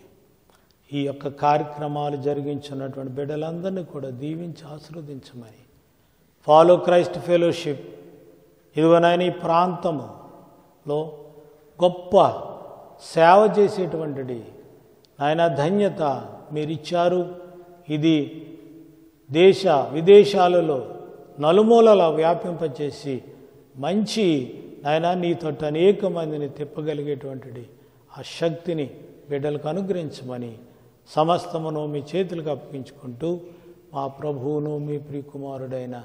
ఈ యొక్క కార్యక్రమాలు జరిగించున్నటువంటి బిడ్డలందరినీ కూడా దీవించి ఆశీర్వదించమని ఫాలో క్రైస్ట్ ఫెలోషిప్ ఇదిగోనైనా ఈ ప్రాంతములో గొప్ప సేవ చేసేటువంటి నాయన ధన్యత మీరిచ్చారు. ఇది దేశ విదేశాలలో నలుమూలలా వ్యాపింపచేసి మంచి నాయన నీతో అనేక మందిని తిప్పగలిగేటువంటి ఆ శక్తిని బిడ్డలకు అనుగ్రహించమని సమస్తమును మీ చేతులకు అప్పగించుకుంటూ మా ప్రభువును మీ ప్రియకుమారుడైన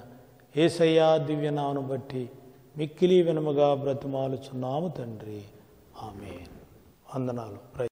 యేసయ్య దివ్యనామను బట్టి మిక్కిలి వినముగా బ్రతిమాలుచున్నాము తండ్రి. ఆమేన్. వందనాలు.